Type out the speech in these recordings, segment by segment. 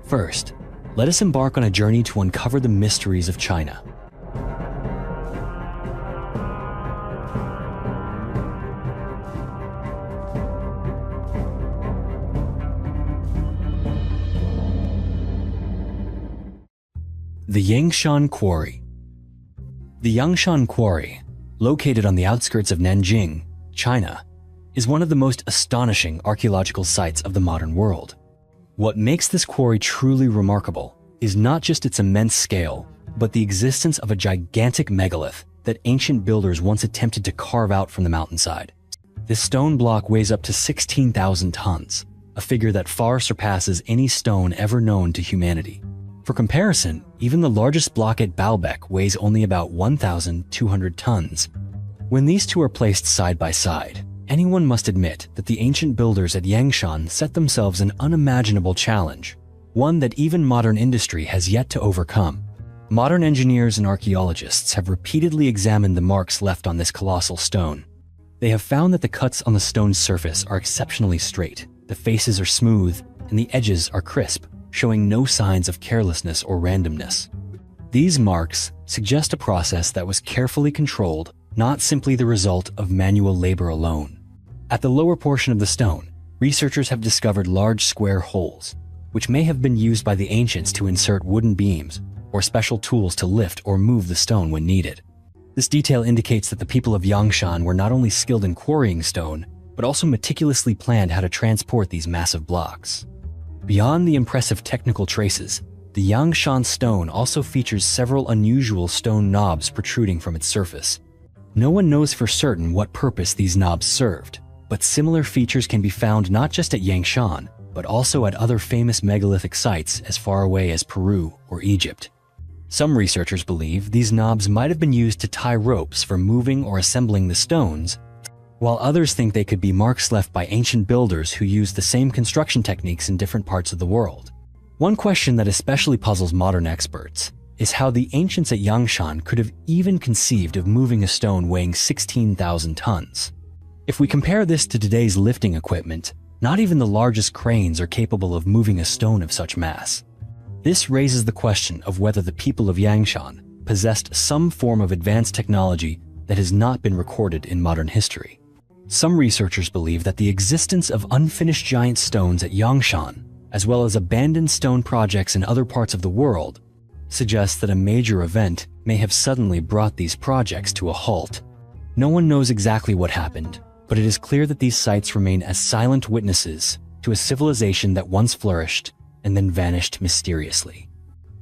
First, let us embark on a journey to uncover the mysteries of China. The Yangshan Quarry. The Yangshan Quarry, located on the outskirts of Nanjing, China, is one of the most astonishing archaeological sites of the modern world. What makes this quarry truly remarkable is not just its immense scale, but the existence of a gigantic megalith that ancient builders once attempted to carve out from the mountainside. This stone block weighs up to 16,000 tons, a figure that far surpasses any stone ever known to humanity. For comparison, even the largest block at Baalbek weighs only about 1,200 tons. When these two are placed side by side, anyone must admit that the ancient builders at Yangshan set themselves an unimaginable challenge, one that even modern industry has yet to overcome. Modern engineers and archaeologists have repeatedly examined the marks left on this colossal stone. They have found that the cuts on the stone's surface are exceptionally straight, the faces are smooth, and the edges are crisp, showing no signs of carelessness or randomness. These marks suggest a process that was carefully controlled, not simply the result of manual labor alone. At the lower portion of the stone, researchers have discovered large square holes, which may have been used by the ancients to insert wooden beams or special tools to lift or move the stone when needed. This detail indicates that the people of Yangshan were not only skilled in quarrying stone, but also meticulously planned how to transport these massive blocks. Beyond the impressive technical traces, the Yangshan stone also features several unusual stone knobs protruding from its surface. No one knows for certain what purpose these knobs served, but similar features can be found not just at Yangshan, but also at other famous megalithic sites as far away as Peru or Egypt. Some researchers believe these knobs might have been used to tie ropes for moving or assembling the stones, while others think they could be marks left by ancient builders who used the same construction techniques in different parts of the world. One question that especially puzzles modern experts is how the ancients at Yangshan could have even conceived of moving a stone weighing 16,000 tons. If we compare this to today's lifting equipment, not even the largest cranes are capable of moving a stone of such mass. This raises the question of whether the people of Yangshan possessed some form of advanced technology that has not been recorded in modern history. Some researchers believe that the existence of unfinished giant stones at Yangshan, as well as abandoned stone projects in other parts of the world, suggests that a major event may have suddenly brought these projects to a halt. No one knows exactly what happened, but it is clear that these sites remain as silent witnesses to a civilization that once flourished and then vanished mysteriously.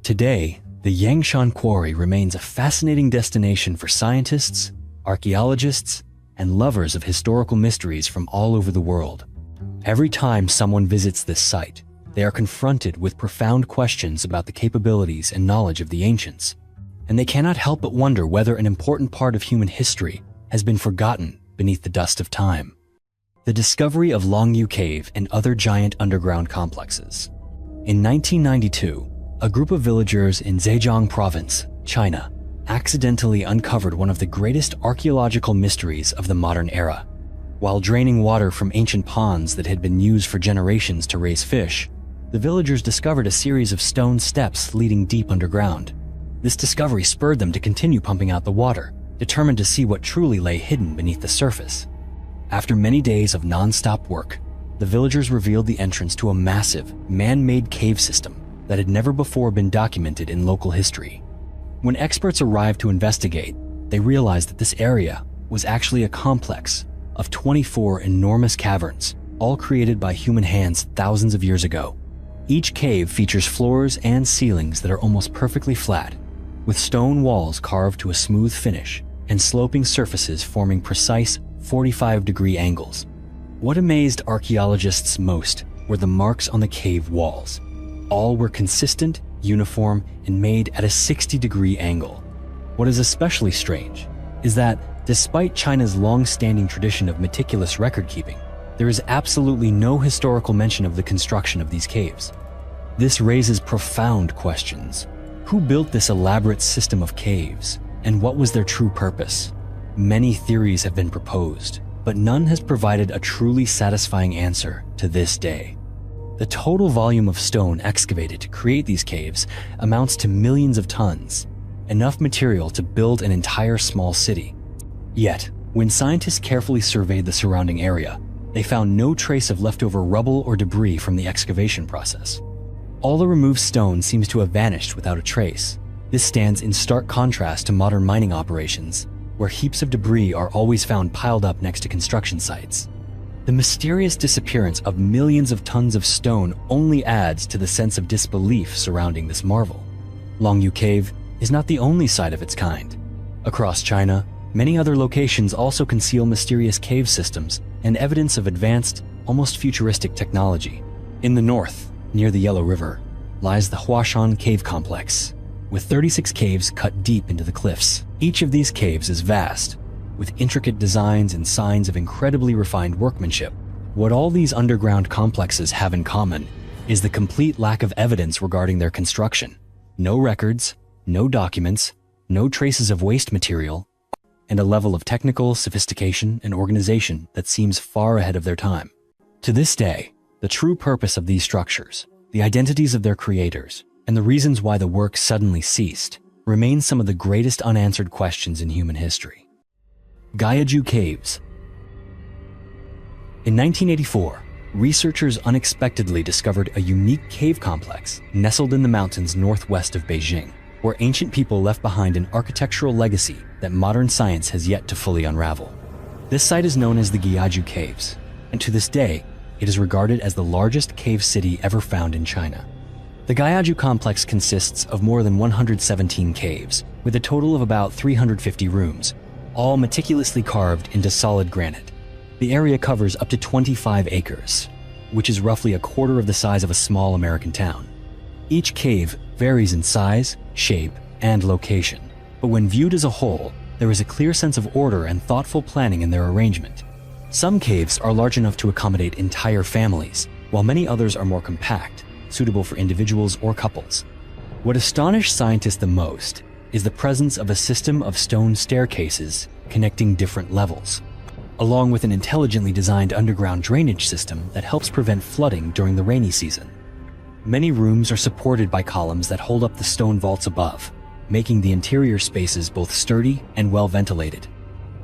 Today, the Yangshan Quarry remains a fascinating destination for scientists, archaeologists, and lovers of historical mysteries from all over the world. Every time someone visits this site, they are confronted with profound questions about the capabilities and knowledge of the ancients, and they cannot help but wonder whether an important part of human history has been forgotten beneath the dust of time. The discovery of Longyu Cave and other giant underground complexes. In 1992, a group of villagers in Zhejiang Province, China, accidentally uncovered one of the greatest archaeological mysteries of the modern era. While draining water from ancient ponds that had been used for generations to raise fish, the villagers discovered a series of stone steps leading deep underground. This discovery spurred them to continue pumping out the water, determined to see what truly lay hidden beneath the surface. After many days of non-stop work, the villagers revealed the entrance to a massive, man-made cave system that had never before been documented in local history. When experts arrived to investigate, they realized that this area was actually a complex of 24 enormous caverns, all created by human hands thousands of years ago. Each cave features floors and ceilings that are almost perfectly flat, with stone walls carved to a smooth finish and sloping surfaces forming precise 45-degree angles. What amazed archaeologists most were the marks on the cave walls. All were consistent, uniform, and made at a 60-degree angle. What is especially strange is that, despite China's long-standing tradition of meticulous record-keeping, there is absolutely no historical mention of the construction of these caves. This raises profound questions. Who built this elaborate system of caves, and what was their true purpose? Many theories have been proposed, but none has provided a truly satisfying answer to this day. The total volume of stone excavated to create these caves amounts to millions of tons, enough material to build an entire small city. Yet, when scientists carefully surveyed the surrounding area, they found no trace of leftover rubble or debris from the excavation process. All the removed stone seems to have vanished without a trace. This stands in stark contrast to modern mining operations, where heaps of debris are always found piled up next to construction sites. The mysterious disappearance of millions of tons of stone only adds to the sense of disbelief surrounding this marvel. Longyu Cave is not the only site of its kind. Across China, many other locations also conceal mysterious cave systems and evidence of advanced, almost futuristic technology. In the north, near the Yellow River, lies the Huashan Cave Complex, with 36 caves cut deep into the cliffs. Each of these caves is vast, with intricate designs and signs of incredibly refined workmanship. What all these underground complexes have in common is the complete lack of evidence regarding their construction. No records, no documents, no traces of waste material, and a level of technical sophistication and organization that seems far ahead of their time. To this day, the true purpose of these structures, the identities of their creators, and the reasons why the work suddenly ceased remain some of the greatest unanswered questions in human history. Gyeongju Caves. In 1984, researchers unexpectedly discovered a unique cave complex nestled in the mountains northwest of Beijing, where ancient people left behind an architectural legacy that modern science has yet to fully unravel. This site is known as the Gyeongju Caves, and to this day, it is regarded as the largest cave city ever found in China. The Gyeongju complex consists of more than 117 caves, with a total of about 350 rooms, all meticulously carved into solid granite. The area covers up to 25 acres, which is roughly a quarter of the size of a small American town. Each cave varies in size, shape, and location, but when viewed as a whole, there is a clear sense of order and thoughtful planning in their arrangement. Some caves are large enough to accommodate entire families, while many others are more compact, suitable for individuals or couples. What astonished scientists the most is the presence of a system of stone staircases connecting different levels, along with an intelligently designed underground drainage system that helps prevent flooding during the rainy season. Many rooms are supported by columns that hold up the stone vaults above, making the interior spaces both sturdy and well ventilated.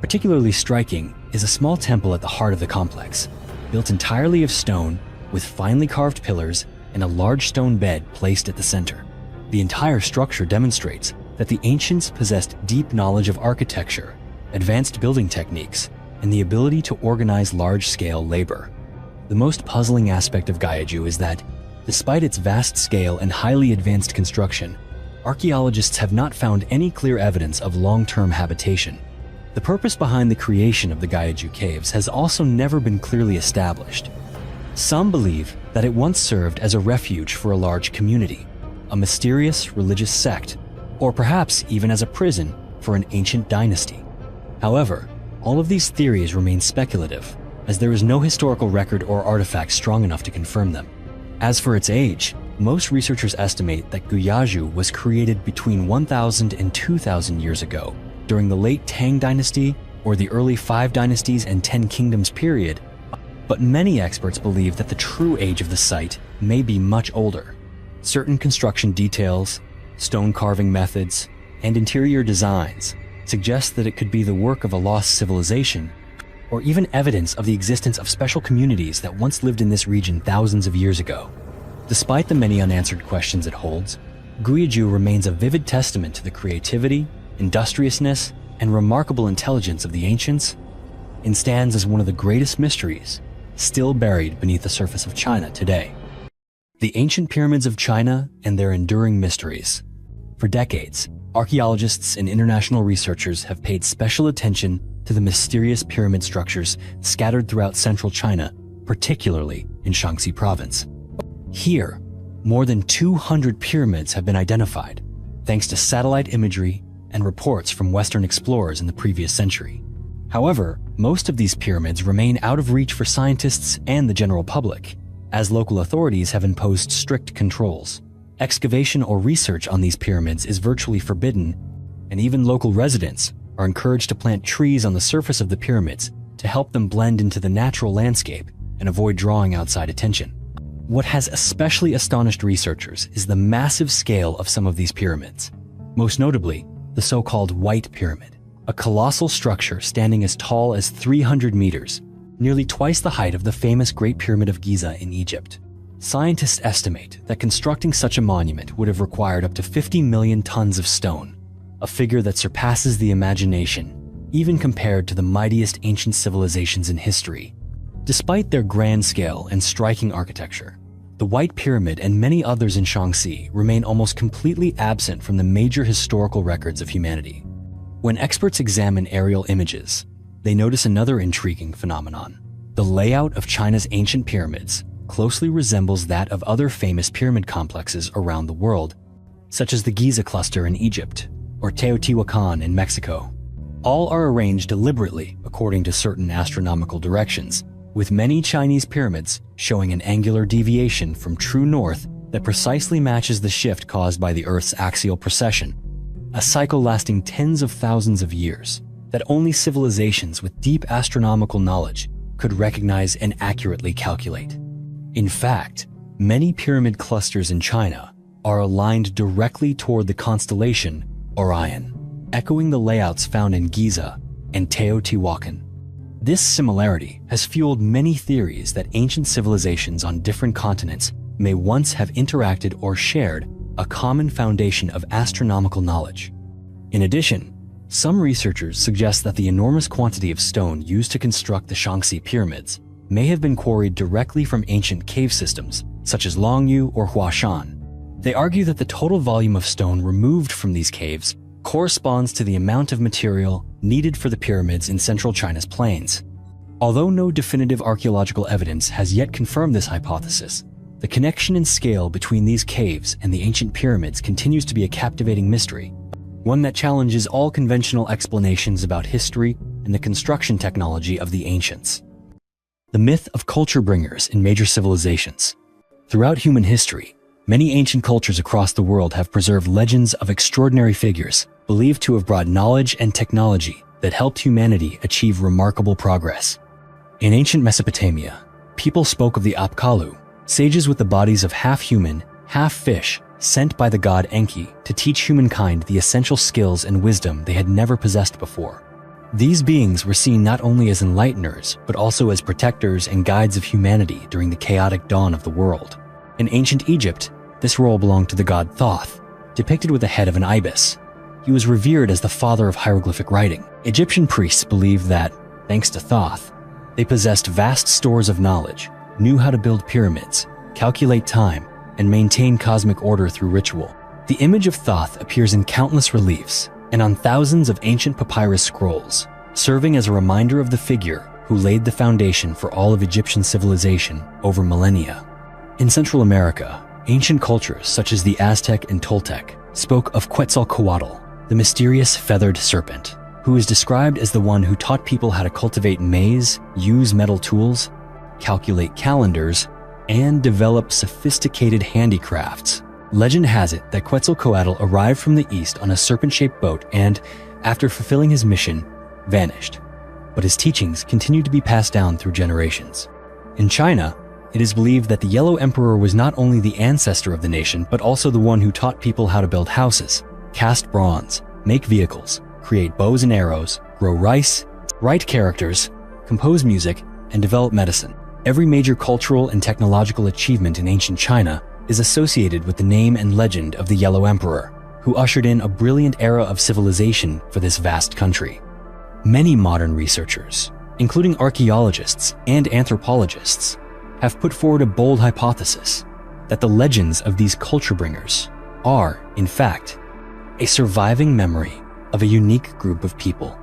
Particularly striking is a small temple at the heart of the complex, built entirely of stone with finely carved pillars and a large stone bed placed at the center. The entire structure demonstrates that the ancients possessed deep knowledge of architecture, advanced building techniques, and the ability to organize large-scale labor. The most puzzling aspect of Gyeongju is that, despite its vast scale and highly advanced construction, archaeologists have not found any clear evidence of long-term habitation. The purpose behind the creation of the Gyeongju caves has also never been clearly established. Some believe that it once served as a refuge for a large community, a mysterious religious sect, or perhaps even as a prison for an ancient dynasty. However, all of these theories remain speculative, as there is no historical record or artifact strong enough to confirm them. As for its age, most researchers estimate that Gyeongju was created between 1,000 and 2,000 years ago, during the late Tang Dynasty or the early 5 Dynasties and 10 Kingdoms period, but many experts believe that the true age of the site may be much older. Certain construction details, stone carving methods, and interior designs suggest that it could be the work of a lost civilization, or even evidence of the existence of special communities that once lived in this region thousands of years ago. Despite the many unanswered questions it holds, Gyeongju remains a vivid testament to the creativity, industriousness, and remarkable intelligence of the ancients, and stands as one of the greatest mysteries still buried beneath the surface of China today. The ancient pyramids of China and their enduring mysteries. For decades, archaeologists and international researchers have paid special attention to the mysterious pyramid structures scattered throughout central China, particularly in Shaanxi province. Here, more than 200 pyramids have been identified, thanks to satellite imagery and reports from Western explorers in the previous century. However, most of these pyramids remain out of reach for scientists and the general public, as local authorities have imposed strict controls. Excavation or research on these pyramids is virtually forbidden, and even local residents are encouraged to plant trees on the surface of the pyramids to help them blend into the natural landscape and avoid drawing outside attention. What has especially astonished researchers is the massive scale of some of these pyramids. Most notably, the so-called White Pyramid, a colossal structure standing as tall as 300 meters, nearly twice the height of the famous Great Pyramid of Giza in Egypt. Scientists estimate that constructing such a monument would have required up to 50 million tons of stone, a figure that surpasses the imagination, even compared to the mightiest ancient civilizations in history. Despite their grand scale and striking architecture, the White Pyramid and many others in Shaanxi remain almost completely absent from the major historical records of humanity. When experts examine aerial images, they notice another intriguing phenomenon. The layout of China's ancient pyramids closely resembles that of other famous pyramid complexes around the world, such as the Giza cluster in Egypt or Teotihuacan in Mexico. All are arranged deliberately according to certain astronomical directions, with many Chinese pyramids showing an angular deviation from true north that precisely matches the shift caused by the Earth's axial precession, a cycle lasting tens of thousands of years that only civilizations with deep astronomical knowledge could recognize and accurately calculate. In fact, many pyramid clusters in China are aligned directly toward the constellation Orion, echoing the layouts found in Giza and Teotihuacan. This similarity has fueled many theories that ancient civilizations on different continents may once have interacted or shared a common foundation of astronomical knowledge. In addition, some researchers suggest that the enormous quantity of stone used to construct the Shaanxi pyramids may have been quarried directly from ancient cave systems, such as Longyu or Huashan. They argue that the total volume of stone removed from these caves corresponds to the amount of material needed for the pyramids in central China's plains. Although no definitive archaeological evidence has yet confirmed this hypothesis, the connection and scale between these caves and the ancient pyramids continues to be a captivating mystery, one that challenges all conventional explanations about history and the construction technology of the ancients. The myth of culture bringers in major civilizations. Throughout human history, many ancient cultures across the world have preserved legends of extraordinary figures believed to have brought knowledge and technology that helped humanity achieve remarkable progress. In ancient Mesopotamia, people spoke of the Apkallu, sages with the bodies of half human, half fish, sent by the god Enki to teach humankind the essential skills and wisdom they had never possessed before. These beings were seen not only as enlighteners, but also as protectors and guides of humanity during the chaotic dawn of the world. In ancient Egypt, this role belonged to the god Thoth, depicted with the head of an ibis. He was revered as the father of hieroglyphic writing. Egyptian priests believed that, thanks to Thoth, they possessed vast stores of knowledge, knew how to build pyramids, calculate time, and maintain cosmic order through ritual. The image of Thoth appears in countless reliefs and on thousands of ancient papyrus scrolls, serving as a reminder of the figure who laid the foundation for all of Egyptian civilization over millennia. In Central America, ancient cultures such as the Aztec and Toltec spoke of Quetzalcoatl, the mysterious feathered serpent, who is described as the one who taught people how to cultivate maize, use metal tools, calculate calendars, and develop sophisticated handicrafts. Legend has it that Quetzalcoatl arrived from the east on a serpent-shaped boat and, after fulfilling his mission, vanished. But his teachings continued to be passed down through generations. In China, it is believed that the Yellow Emperor was not only the ancestor of the nation, but also the one who taught people how to build houses, cast bronze, make vehicles, create bows and arrows, grow rice, write characters, compose music, and develop medicine. Every major cultural and technological achievement in ancient China is associated with the name and legend of the Yellow Emperor, who ushered in a brilliant era of civilization for this vast country. Many modern researchers, including archaeologists and anthropologists, have put forward a bold hypothesis that the legends of these culture bringers are, in fact, a surviving memory of a unique group of people.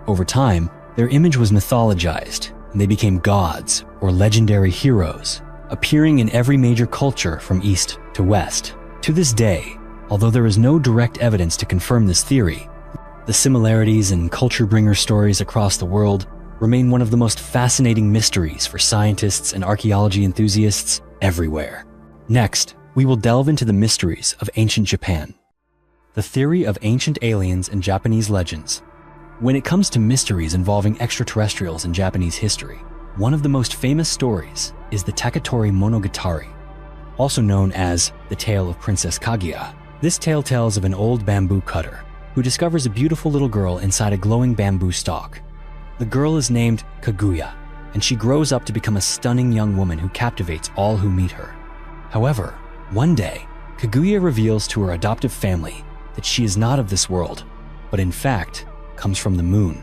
Over time, their image was mythologized, and they became gods or legendary heroes, appearing in every major culture from east to west. To this day, although there is no direct evidence to confirm this theory, the similarities in culture bringer stories across the world remain one of the most fascinating mysteries for scientists and archaeology enthusiasts everywhere. Next, we will delve into the mysteries of ancient Japan. The theory of ancient aliens and Japanese legends. When it comes to mysteries involving extraterrestrials in Japanese history, one of the most famous stories is the Taketori Monogatari, also known as the Tale of Princess Kaguya. This tale tells of an old bamboo cutter who discovers a beautiful little girl inside a glowing bamboo stalk. The girl is named Kaguya, and she grows up to become a stunning young woman who captivates all who meet her. However, one day, Kaguya reveals to her adoptive family that she is not of this world, but in fact, comes from the moon.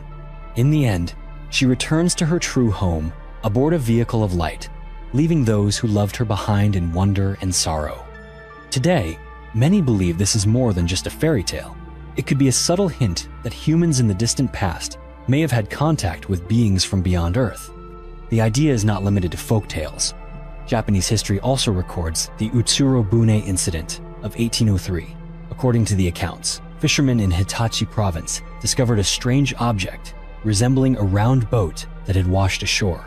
In the end, she returns to her true home aboard a vehicle of light, leaving those who loved her behind in wonder and sorrow. Today, many believe this is more than just a fairy tale. It could be a subtle hint that humans in the distant past may have had contact with beings from beyond Earth. The idea is not limited to folk tales. Japanese history also records the Utsuro Bune incident of 1803. According to the accounts, fishermen in Hitachi province discovered a strange object resembling a round boat that had washed ashore.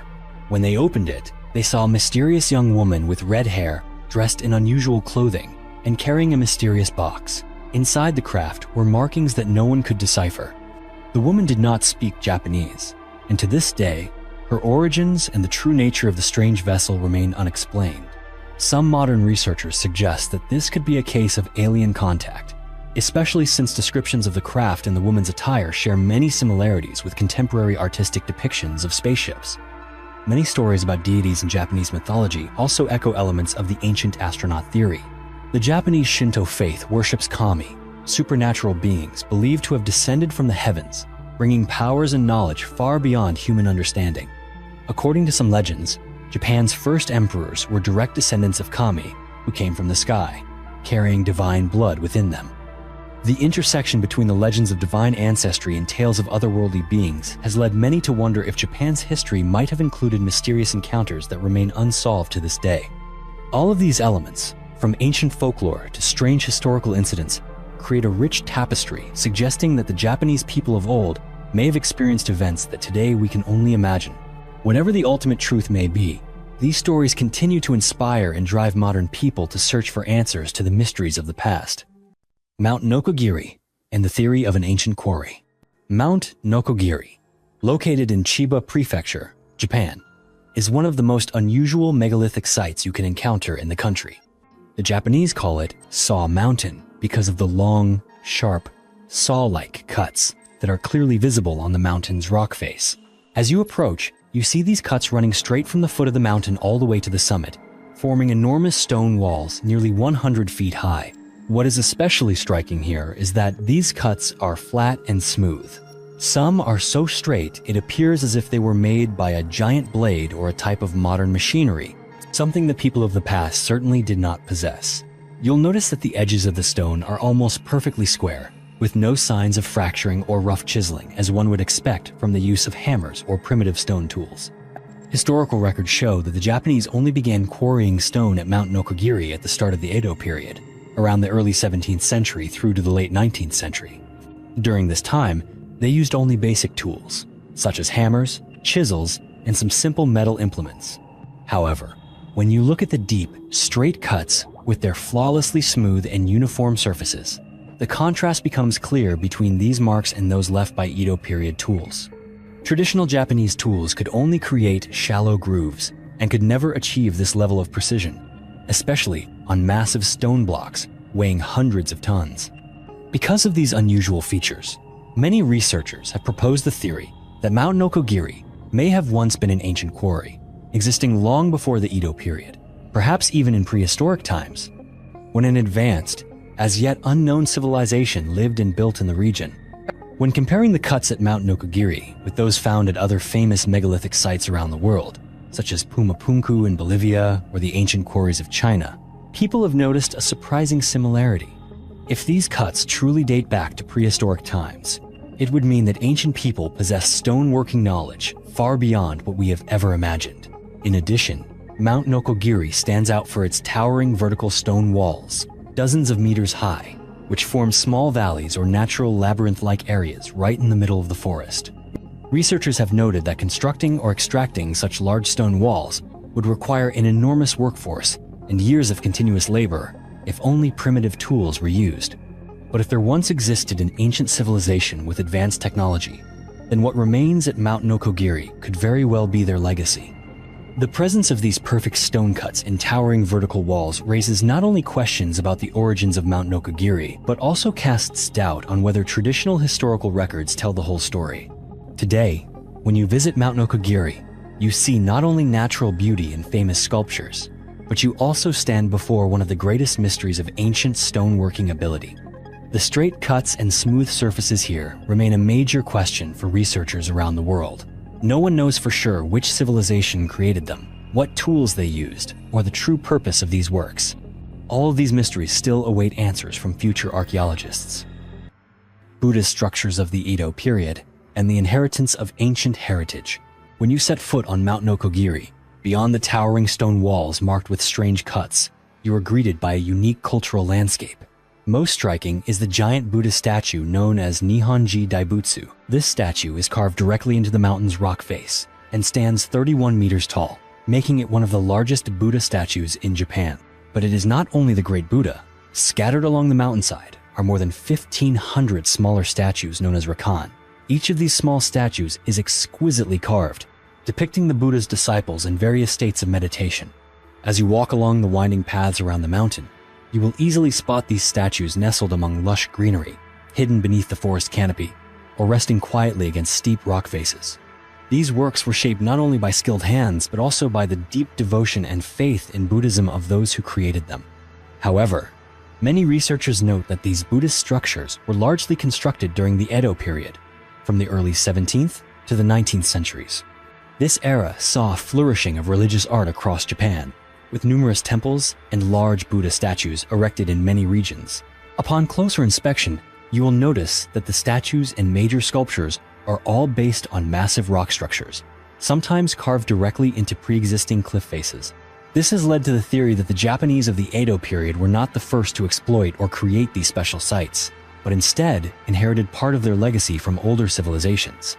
When they opened it, they saw a mysterious young woman with red hair, dressed in unusual clothing, and carrying a mysterious box. Inside the craft were markings that no one could decipher. The woman did not speak Japanese, and to this day, her origins and the true nature of the strange vessel remain unexplained. Some modern researchers suggest that this could be a case of alien contact, especially since descriptions of the craft and the woman's attire share many similarities with contemporary artistic depictions of spaceships. Many stories about deities in Japanese mythology also echo elements of the ancient astronaut theory. The Japanese Shinto faith worships kami, supernatural beings believed to have descended from the heavens, bringing powers and knowledge far beyond human understanding. According to some legends, Japan's first emperors were direct descendants of kami who came from the sky, carrying divine blood within them. The intersection between the legends of divine ancestry and tales of otherworldly beings has led many to wonder if Japan's history might have included mysterious encounters that remain unsolved to this day. All of these elements, from ancient folklore to strange historical incidents, create a rich tapestry suggesting that the Japanese people of old may have experienced events that today we can only imagine. Whatever the ultimate truth may be, these stories continue to inspire and drive modern people to search for answers to the mysteries of the past. Mount Nokogiri and the theory of an ancient quarry. Mount Nokogiri, located in Chiba Prefecture, Japan, is one of the most unusual megalithic sites you can encounter in the country. The Japanese call it Saw Mountain because of the long, sharp, saw-like cuts that are clearly visible on the mountain's rock face. As you approach, you see these cuts running straight from the foot of the mountain all the way to the summit, forming enormous stone walls nearly 100 feet high. What is especially striking here is that these cuts are flat and smooth. Some are so straight it appears as if they were made by a giant blade or a type of modern machinery, something the people of the past certainly did not possess. You'll notice that the edges of the stone are almost perfectly square, with no signs of fracturing or rough chiseling as one would expect from the use of hammers or primitive stone tools. Historical records show that the Japanese only began quarrying stone at Mount Nokogiri at the start of the Edo period, around the early 17th century through to the late 19th century. During this time, they used only basic tools, such as hammers, chisels, and some simple metal implements. However, when you look at the deep, straight cuts with their flawlessly smooth and uniform surfaces, the contrast becomes clear between these marks and those left by Edo period tools. Traditional Japanese tools could only create shallow grooves and could never achieve this level of precision, especially on massive stone blocks weighing hundreds of tons. Because of these unusual features, many researchers have proposed the theory that Mount Nokogiri may have once been an ancient quarry, existing long before the Edo period, perhaps even in prehistoric times, when an advanced, as yet unknown civilization lived and built in the region. When comparing the cuts at Mount Nokogiri with those found at other famous megalithic sites around the world, such as Pumapunku in Bolivia or the ancient quarries of China, people have noticed a surprising similarity. If these cuts truly date back to prehistoric times, it would mean that ancient people possessed stoneworking knowledge far beyond what we have ever imagined. In addition, Mount Nokogiri stands out for its towering vertical stone walls, dozens of meters high, which form small valleys or natural labyrinth-like areas right in the middle of the forest. Researchers have noted that constructing or extracting such large stone walls would require an enormous workforce and years of continuous labor if only primitive tools were used. But if there once existed an ancient civilization with advanced technology, then what remains at Mount Nokogiri could very well be their legacy. The presence of these perfect stone cuts and towering vertical walls raises not only questions about the origins of Mount Nokogiri, but also casts doubt on whether traditional historical records tell the whole story. Today, when you visit Mount Nokogiri, you see not only natural beauty and famous sculptures, but you also stand before one of the greatest mysteries of ancient stoneworking ability. The straight cuts and smooth surfaces here remain a major question for researchers around the world. No one knows for sure which civilization created them, what tools they used, or the true purpose of these works. All of these mysteries still await answers from future archaeologists. Buddhist structures of the Edo period and the inheritance of ancient heritage. When you set foot on Mount Nokogiri, beyond the towering stone walls marked with strange cuts, you are greeted by a unique cultural landscape. Most striking is the giant Buddhist statue known as Nihonji Daibutsu. This statue is carved directly into the mountain's rock face and stands 31 meters tall, making it one of the largest Buddha statues in Japan. But it is not only the Great Buddha. Scattered along the mountainside are more than 1,500 smaller statues known as rakan. Each of these small statues is exquisitely carved, depicting the Buddha's disciples in various states of meditation. As you walk along the winding paths around the mountain, you will easily spot these statues nestled among lush greenery, hidden beneath the forest canopy, or resting quietly against steep rock faces. These works were shaped not only by skilled hands, but also by the deep devotion and faith in Buddhism of those who created them. However, many researchers note that these Buddhist structures were largely constructed during the Edo period, from the early 17th to the 19th centuries. This era saw a flourishing of religious art across Japan, with numerous temples and large Buddha statues erected in many regions. Upon closer inspection, you will notice that the statues and major sculptures are all based on massive rock structures, sometimes carved directly into pre-existing cliff faces. This has led to the theory that the Japanese of the Edo period were not the first to exploit or create these special sites, but instead inherited part of their legacy from older civilizations.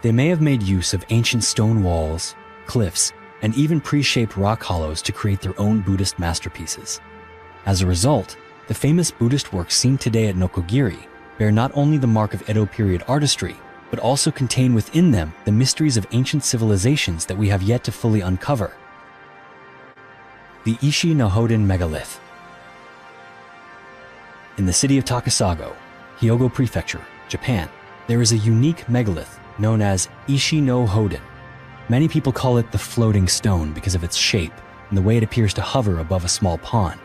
They may have made use of ancient stone walls, cliffs, and even pre-shaped rock hollows to create their own Buddhist masterpieces. As a result, the famous Buddhist works seen today at Nokogiri bear not only the mark of Edo period artistry, but also contain within them the mysteries of ancient civilizations that we have yet to fully uncover. The Ishi no Hoden Megalith. In the city of Takasago, Hyogo Prefecture, Japan, there is a unique megalith known as Ishi no Hoden. Many people call it the floating stone because of its shape and the way it appears to hover above a small pond.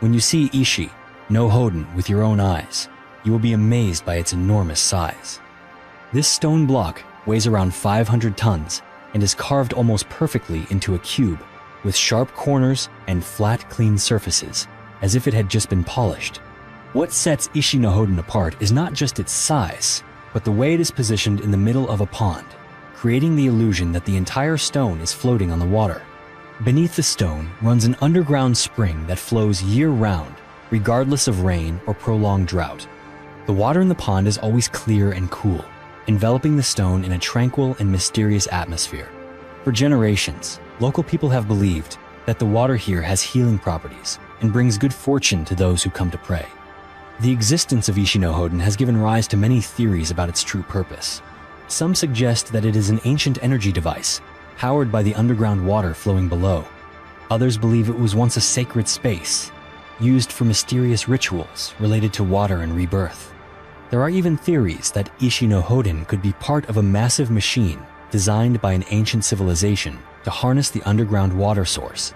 When you see Ishi no Hoden with your own eyes, you will be amazed by its enormous size. This stone block weighs around 500 tons and is carved almost perfectly into a cube with sharp corners and flat, clean surfaces, as if it had just been polished. What sets Ishi no Hoden apart is not just its size, but the way it is positioned in the middle of a pond, creating the illusion that the entire stone is floating on the water. Beneath the stone runs an underground spring that flows year-round, regardless of rain or prolonged drought. The water in the pond is always clear and cool, enveloping the stone in a tranquil and mysterious atmosphere. For generations, local people have believed that the water here has healing properties and brings good fortune to those who come to pray. The existence of Ishi no Hoden has given rise to many theories about its true purpose. Some suggest that it is an ancient energy device, powered by the underground water flowing below. Others believe it was once a sacred space, used for mysterious rituals related to water and rebirth. There are even theories that Ishi no Hoden could be part of a massive machine designed by an ancient civilization to harness the underground water source.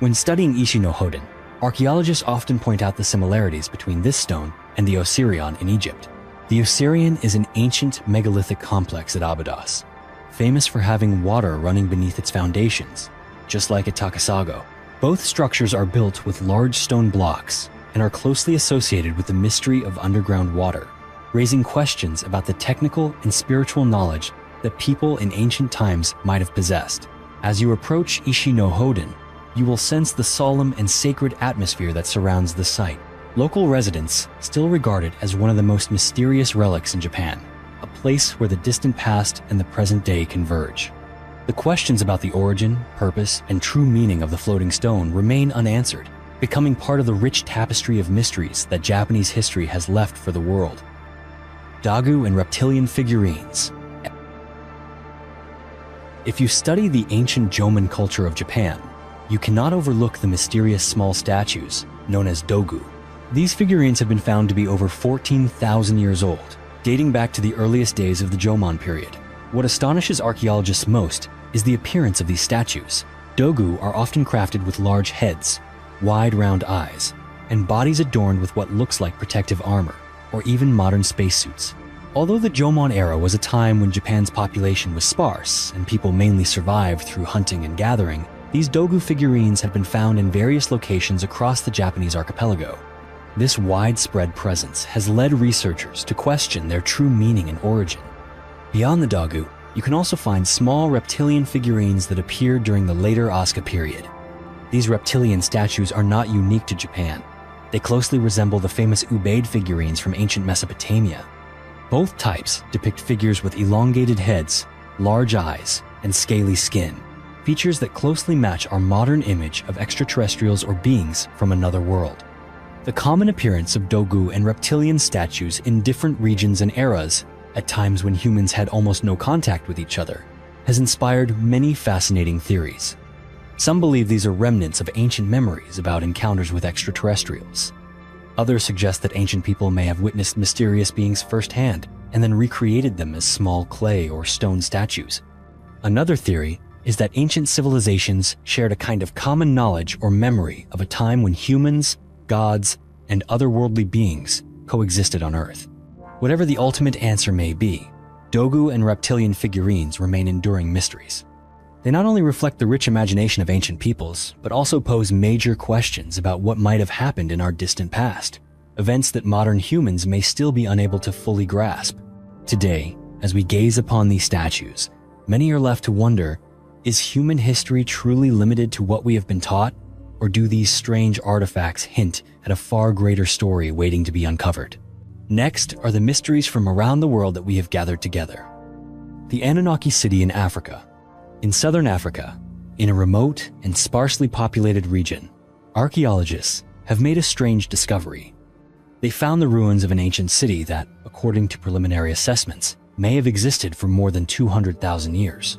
When studying Ishi no Hoden, archaeologists often point out the similarities between this stone and the Osirion in Egypt. The Osirion is an ancient megalithic complex at Abydos, famous for having water running beneath its foundations, just like at Takasago. Both structures are built with large stone blocks and are closely associated with the mystery of underground water, raising questions about the technical and spiritual knowledge that people in ancient times might have possessed. As you approach Ishi no Hoden, you will sense the solemn and sacred atmosphere that surrounds the site. Local residents still regard it as one of the most mysterious relics in Japan, a place where the distant past and the present day converge. The questions about the origin, purpose, and true meaning of the floating stone remain unanswered, becoming part of the rich tapestry of mysteries that Japanese history has left for the world. Dagu and reptilian figurines. If you study the ancient Jomon culture of Japan, you cannot overlook the mysterious small statues known as dogu. These figurines have been found to be over 14,000 years old, dating back to the earliest days of the Jomon period. What astonishes archaeologists most is the appearance of these statues. Dogu are often crafted with large heads, wide round eyes, and bodies adorned with what looks like protective armor, or even modern spacesuits. Although the Jomon era was a time when Japan's population was sparse and people mainly survived through hunting and gathering, these dogu figurines have been found in various locations across the Japanese archipelago. This widespread presence has led researchers to question their true meaning and origin. Beyond the dogu, you can also find small reptilian figurines that appeared during the later Asuka period. These reptilian statues are not unique to Japan. They closely resemble the famous Ubaid figurines from ancient Mesopotamia. Both types depict figures with elongated heads, large eyes, and scaly skin, features that closely match our modern image of extraterrestrials or beings from another world. The common appearance of dogu and reptilian statues in different regions and eras, at times when humans had almost no contact with each other, has inspired many fascinating theories. Some believe these are remnants of ancient memories about encounters with extraterrestrials. Others suggest that ancient people may have witnessed mysterious beings firsthand and then recreated them as small clay or stone statues. Another theory is that ancient civilizations shared a kind of common knowledge or memory of a time when humans, gods, and otherworldly beings coexisted on Earth. Whatever the ultimate answer may be, dogu and reptilian figurines remain enduring mysteries. They not only reflect the rich imagination of ancient peoples, but also pose major questions about what might have happened in our distant past, events that modern humans may still be unable to fully grasp. Today, as we gaze upon these statues, many are left to wonder, is human history truly limited to what we have been taught, or do these strange artifacts hint at a far greater story waiting to be uncovered? Next are the mysteries from around the world that we have gathered together. The Anunnaki city in Africa. In southern Africa, in a remote and sparsely populated region, archaeologists have made a strange discovery. They found the ruins of an ancient city that, according to preliminary assessments, may have existed for more than 200,000 years.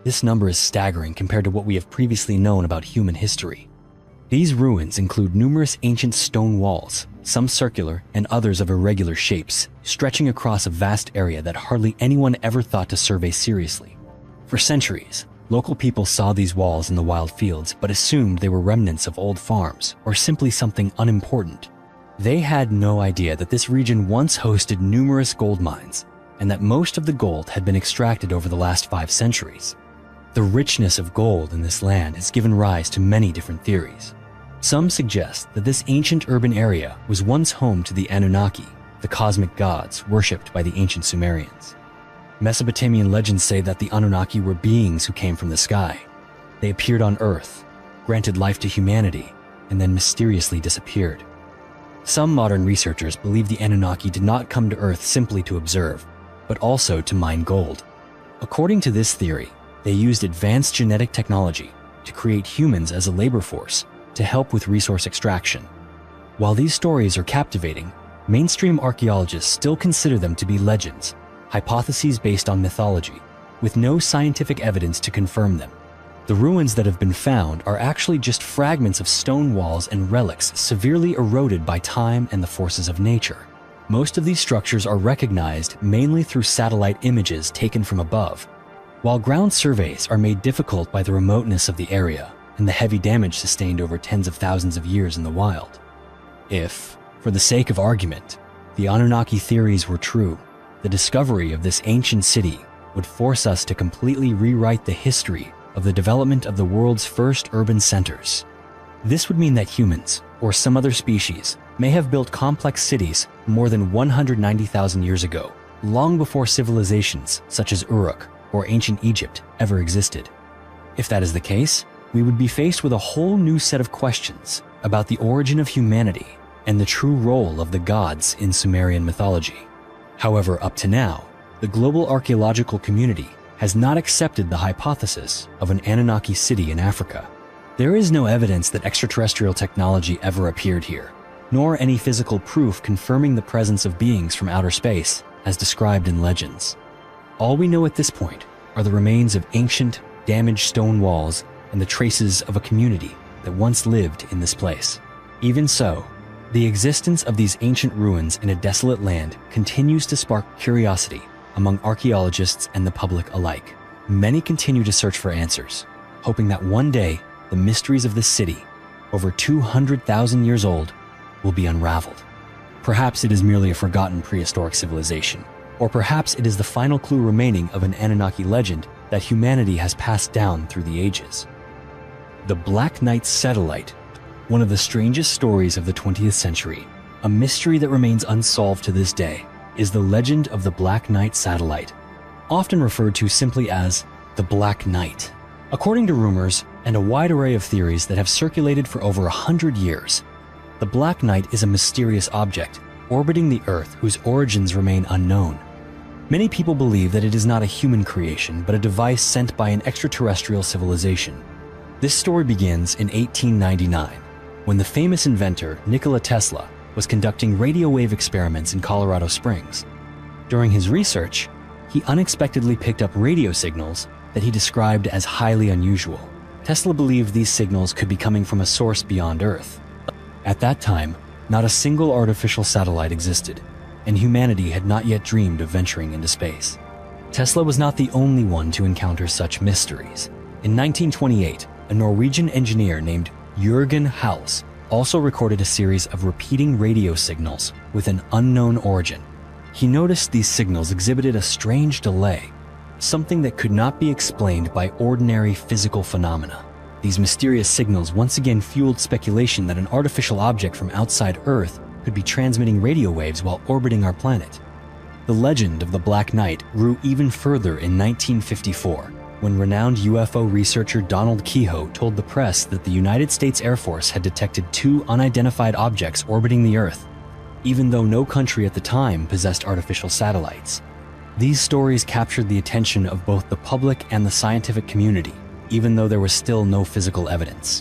This number is staggering compared to what we have previously known about human history. These ruins include numerous ancient stone walls, some circular and others of irregular shapes, stretching across a vast area that hardly anyone ever thought to survey seriously. For centuries, local people saw these walls in the wild fields but assumed they were remnants of old farms or simply something unimportant. They had no idea that this region once hosted numerous gold mines and that most of the gold had been extracted over the last 5 centuries. The richness of gold in this land has given rise to many different theories. Some suggest that this ancient urban area was once home to the Anunnaki, the cosmic gods worshipped by the ancient Sumerians. Mesopotamian legends say that the Anunnaki were beings who came from the sky. They appeared on Earth, granted life to humanity, and then mysteriously disappeared. Some modern researchers believe the Anunnaki did not come to Earth simply to observe, but also to mine gold. According to this theory, they used advanced genetic technology to create humans as a labor force to help with resource extraction. While these stories are captivating, mainstream archaeologists still consider them to be legends, hypotheses based on mythology, with no scientific evidence to confirm them. The ruins that have been found are actually just fragments of stone walls and relics severely eroded by time and the forces of nature. Most of these structures are recognized mainly through satellite images taken from above, while ground surveys are made difficult by the remoteness of the area and the heavy damage sustained over tens of thousands of years in the wild. If, for the sake of argument, the Anunnaki theories were true, the discovery of this ancient city would force us to completely rewrite the history of the development of the world's first urban centers. This would mean that humans, or some other species, may have built complex cities more than 190,000 years ago, long before civilizations such as Uruk or ancient Egypt ever existed. If that is the case, we would be faced with a whole new set of questions about the origin of humanity and the true role of the gods in Sumerian mythology. However, up to now, the global archaeological community has not accepted the hypothesis of an Anunnaki city in Africa. There is no evidence that extraterrestrial technology ever appeared here, nor any physical proof confirming the presence of beings from outer space as described in legends. All we know at this point are the remains of ancient, damaged stone walls and the traces of a community that once lived in this place. Even so, the existence of these ancient ruins in a desolate land continues to spark curiosity among archaeologists and the public alike. Many continue to search for answers, hoping that one day the mysteries of this city, over 200,000 years old, will be unraveled. Perhaps it is merely a forgotten prehistoric civilization, or perhaps it is the final clue remaining of an Anunnaki legend that humanity has passed down through the ages. The Black Knight Satellite, one of the strangest stories of the 20th century, a mystery that remains unsolved to this day, is the legend of the Black Knight Satellite, often referred to simply as the Black Knight. According to rumors and a wide array of theories that have circulated for over 100 years, the Black Knight is a mysterious object orbiting the Earth whose origins remain unknown. Many people believe that it is not a human creation, but a device sent by an extraterrestrial civilization. This story begins in 1899, when the famous inventor Nikola Tesla was conducting radio wave experiments in Colorado Springs. During his research, he unexpectedly picked up radio signals that he described as highly unusual. Tesla believed these signals could be coming from a source beyond Earth. At that time, not a single artificial satellite existed, and humanity had not yet dreamed of venturing into space. Tesla was not the only one to encounter such mysteries. In 1928, a Norwegian engineer named Jürgen Hals also recorded a series of repeating radio signals with an unknown origin. He noticed these signals exhibited a strange delay, something that could not be explained by ordinary physical phenomena. These mysterious signals once again fueled speculation that an artificial object from outside Earth could be transmitting radio waves while orbiting our planet. The legend of the Black Knight grew even further in 1954, when renowned UFO researcher Donald Keyhoe told the press that the United States Air Force had detected 2 unidentified objects orbiting the Earth, even though no country at the time possessed artificial satellites. These stories captured the attention of both the public and the scientific community, even though there was still no physical evidence.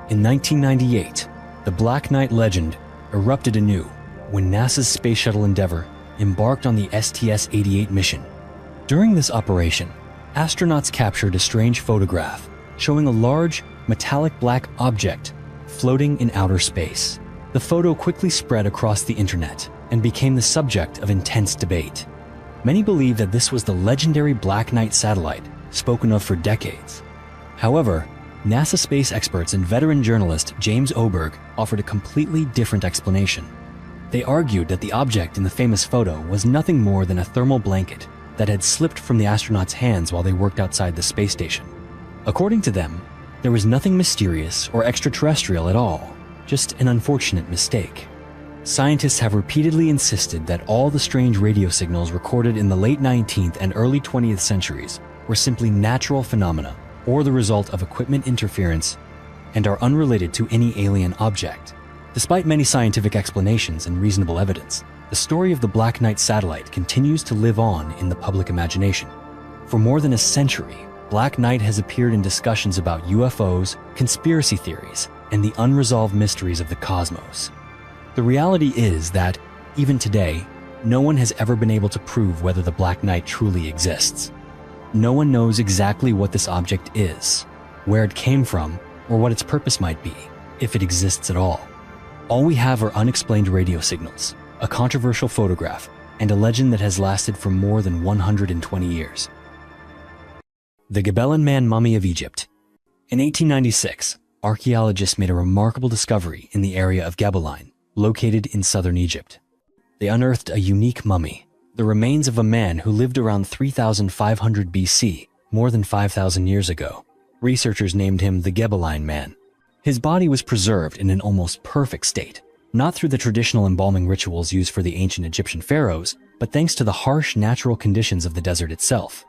In 1998, the Black Knight legend erupted anew when NASA's Space Shuttle Endeavour embarked on the STS-88 mission. During this operation, astronauts captured a strange photograph showing a large, metallic black object floating in outer space. The photo quickly spread across the internet and became the subject of intense debate. Many believe that this was the legendary Black Knight satellite spoken of for decades. However, NASA space experts and veteran journalist James Oberg offered a completely different explanation. They argued that the object in the famous photo was nothing more than a thermal blanket that had slipped from the astronauts' hands while they worked outside the space station. According to them, there was nothing mysterious or extraterrestrial at all, just an unfortunate mistake. Scientists have repeatedly insisted that all the strange radio signals recorded in the late 19th and early 20th centuries were simply natural phenomena or the result of equipment interference and are unrelated to any alien object. Despite many scientific explanations and reasonable evidence, the story of the Black Knight satellite continues to live on in the public imagination. For more than a century, Black Knight has appeared in discussions about UFOs, conspiracy theories, and the unresolved mysteries of the cosmos. The reality is that, even today, no one has ever been able to prove whether the Black Knight truly exists. No one knows exactly what this object is, where it came from, or what its purpose might be, if it exists at all. All we have are unexplained radio signals, a controversial photograph, and a legend that has lasted for more than 120 years. The Gobelin Man Mummy of Egypt. In 1896, archaeologists made a remarkable discovery in the area of Gobelin, located in southern Egypt. They unearthed a unique mummy, the remains of a man who lived around 3,500 BC, more than 5,000 years ago. Researchers named him the Gobelin Man. His body was preserved in an almost perfect state, not through the traditional embalming rituals used for the ancient Egyptian pharaohs, but thanks to the harsh natural conditions of the desert itself.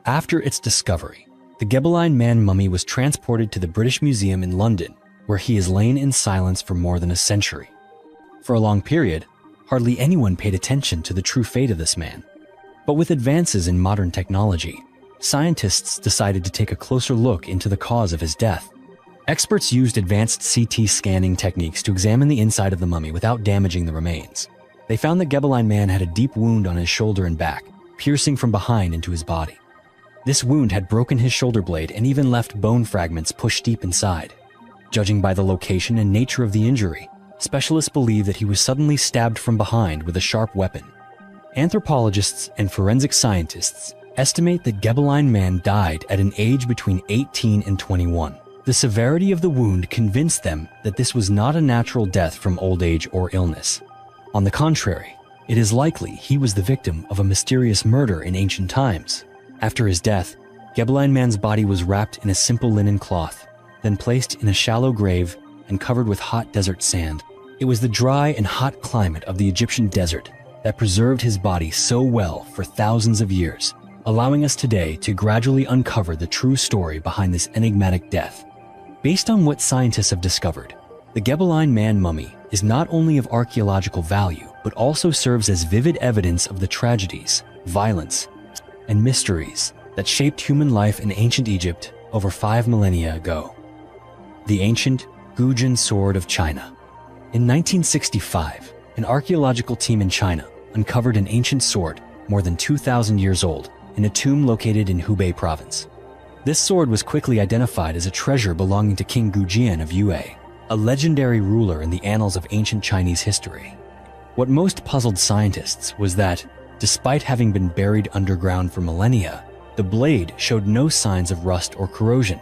After its discovery, the Gobelin Man mummy was transported to the British Museum in London, where he has lain in silence for more than a century. For a long period, hardly anyone paid attention to the true fate of this man. But with advances in modern technology, scientists decided to take a closer look into the cause of his death. Experts used advanced CT scanning techniques to examine the inside of the mummy without damaging the remains. They found that Gobelin Man had a deep wound on his shoulder and back, piercing from behind into his body. This wound had broken his shoulder blade and even left bone fragments pushed deep inside. Judging by the location and nature of the injury, specialists believe that he was suddenly stabbed from behind with a sharp weapon. Anthropologists and forensic scientists estimate that Gebeline Man died at an age between 18 and 21. The severity of the wound convinced them that this was not a natural death from old age or illness. On the contrary, it is likely he was the victim of a mysterious murder in ancient times. After his death, Gebeline Man's body was wrapped in a simple linen cloth, then placed in a shallow grave and covered with hot desert sand. It was the dry and hot climate of the Egyptian desert that preserved his body so well for thousands of years, allowing us today to gradually uncover the true story behind this enigmatic death. Based on what scientists have discovered, the Gebeline Man mummy is not only of archaeological value, but also serves as vivid evidence of the tragedies, violence, and mysteries that shaped human life in ancient Egypt over 5 millennia ago. The ancient Gujin sword of China. In 1965, an archaeological team in China uncovered an ancient sword more than 2,000 years old in a tomb located in Hubei province. This sword was quickly identified as a treasure belonging to King Gujin of Yue, a legendary ruler in the annals of ancient Chinese history. What most puzzled scientists was that, despite having been buried underground for millennia, the blade showed no signs of rust or corrosion.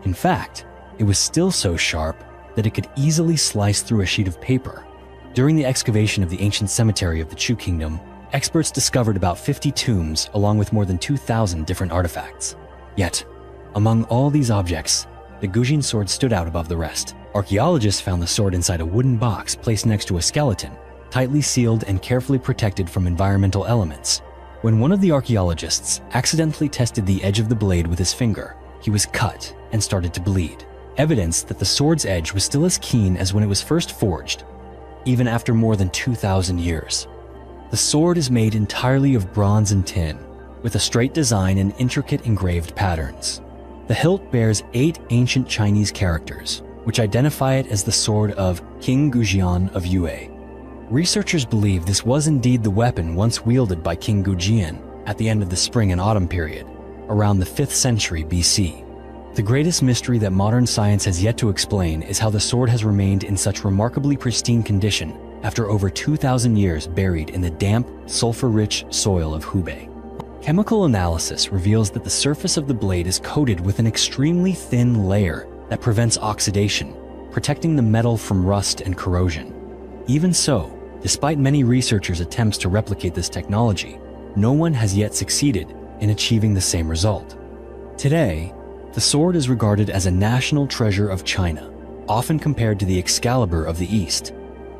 In fact, it was still so sharp that it could easily slice through a sheet of paper. During the excavation of the ancient cemetery of the Chu Kingdom, experts discovered about 50 tombs along with more than 2,000 different artifacts. Yet, among all these objects, the Gujin sword stood out above the rest. Archaeologists found the sword inside a wooden box placed next to a skeleton, tightly sealed and carefully protected from environmental elements. When one of the archaeologists accidentally tested the edge of the blade with his finger, he was cut and started to bleed, evidence that the sword's edge was still as keen as when it was first forged, even after more than 2,000 years. The sword is made entirely of bronze and tin, with a straight design and intricate engraved patterns. The hilt bears 8 ancient Chinese characters, which identify it as the sword of King Gujin of Yue. Researchers believe this was indeed the weapon once wielded by King Gujin at the end of the spring and autumn period, around the 5th century BC. The greatest mystery that modern science has yet to explain is how the sword has remained in such remarkably pristine condition after over 2,000 years buried in the damp, sulfur-rich soil of Hubei. Chemical analysis reveals that the surface of the blade is coated with an extremely thin layer that prevents oxidation, protecting the metal from rust and corrosion. Even so, despite many researchers' attempts to replicate this technology, no one has yet succeeded in achieving the same result. Today, the sword is regarded as a national treasure of China, often compared to the Excalibur of the East.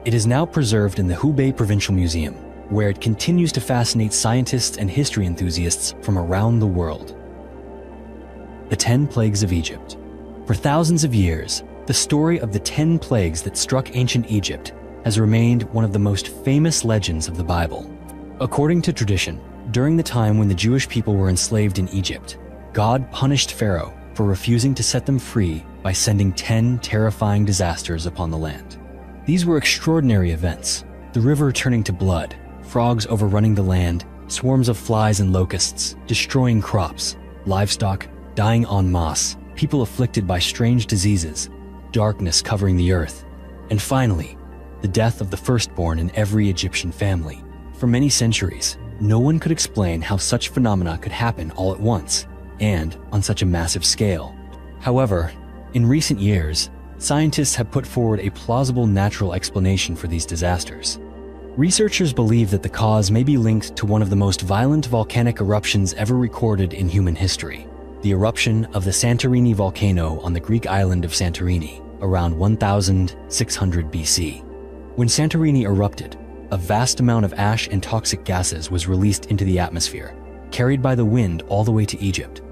It is now preserved in the Hubei Provincial Museum, where it continues to fascinate scientists and history enthusiasts from around the world. The 10 Plagues of Egypt. For thousands of years, the story of the 10 plagues that struck ancient Egypt has remained one of the most famous legends of the Bible. According to tradition, during the time when the Jewish people were enslaved in Egypt, God punished Pharaoh for refusing to set them free by sending 10 terrifying disasters upon the land. These were extraordinary events: the river turning to blood, frogs overrunning the land, swarms of flies and locusts destroying crops, livestock dying en masse, people afflicted by strange diseases, darkness covering the earth, and finally, the death of the firstborn in every Egyptian family. For many centuries, no one could explain how such phenomena could happen all at once, and on such a massive scale. However, in recent years, scientists have put forward a plausible natural explanation for these disasters. Researchers believe that the cause may be linked to one of the most violent volcanic eruptions ever recorded in human history, the eruption of the Santorini volcano on the Greek island of Santorini around 1600 BC. When Santorini erupted, a vast amount of ash and toxic gases was released into the atmosphere, carried by the wind all the way to Egypt.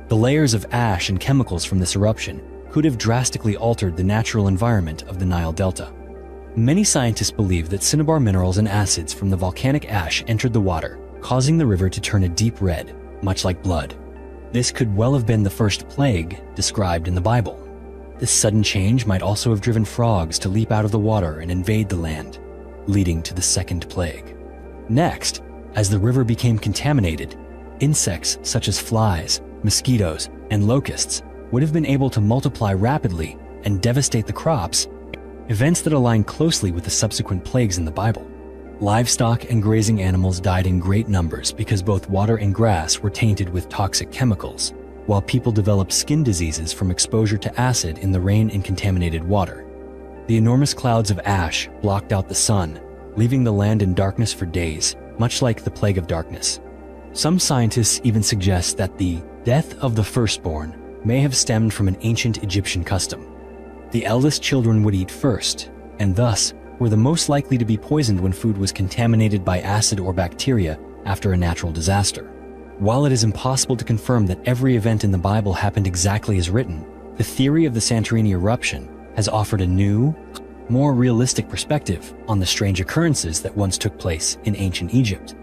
The layers of ash and chemicals from this eruption could have drastically altered the natural environment of the Nile Delta. Many scientists believe that cinnabar minerals and acids from the volcanic ash entered the water, causing the river to turn a deep red, much like blood. This could well have been the first plague described in the Bible. This sudden change might also have driven frogs to leap out of the water and invade the land, leading to the second plague. Next, as the river became contaminated, insects such as flies, mosquitoes, and locusts would have been able to multiply rapidly and devastate the crops, events that align closely with the subsequent plagues in the Bible. Livestock and grazing animals died in great numbers because both water and grass were tainted with toxic chemicals, while people developed skin diseases from exposure to acid in the rain and contaminated water. The enormous clouds of ash blocked out the sun, leaving the land in darkness for days, much like the Plague of Darkness. Some scientists even suggest that the death of the firstborn may have stemmed from an ancient Egyptian custom. The eldest children would eat first, and thus were the most likely to be poisoned when food was contaminated by acid or bacteria after a natural disaster. While it is impossible to confirm that every event in the Bible happened exactly as written, the theory of the Santorini eruption has offered a new, more realistic perspective on the strange occurrences that once took place in ancient Egypt.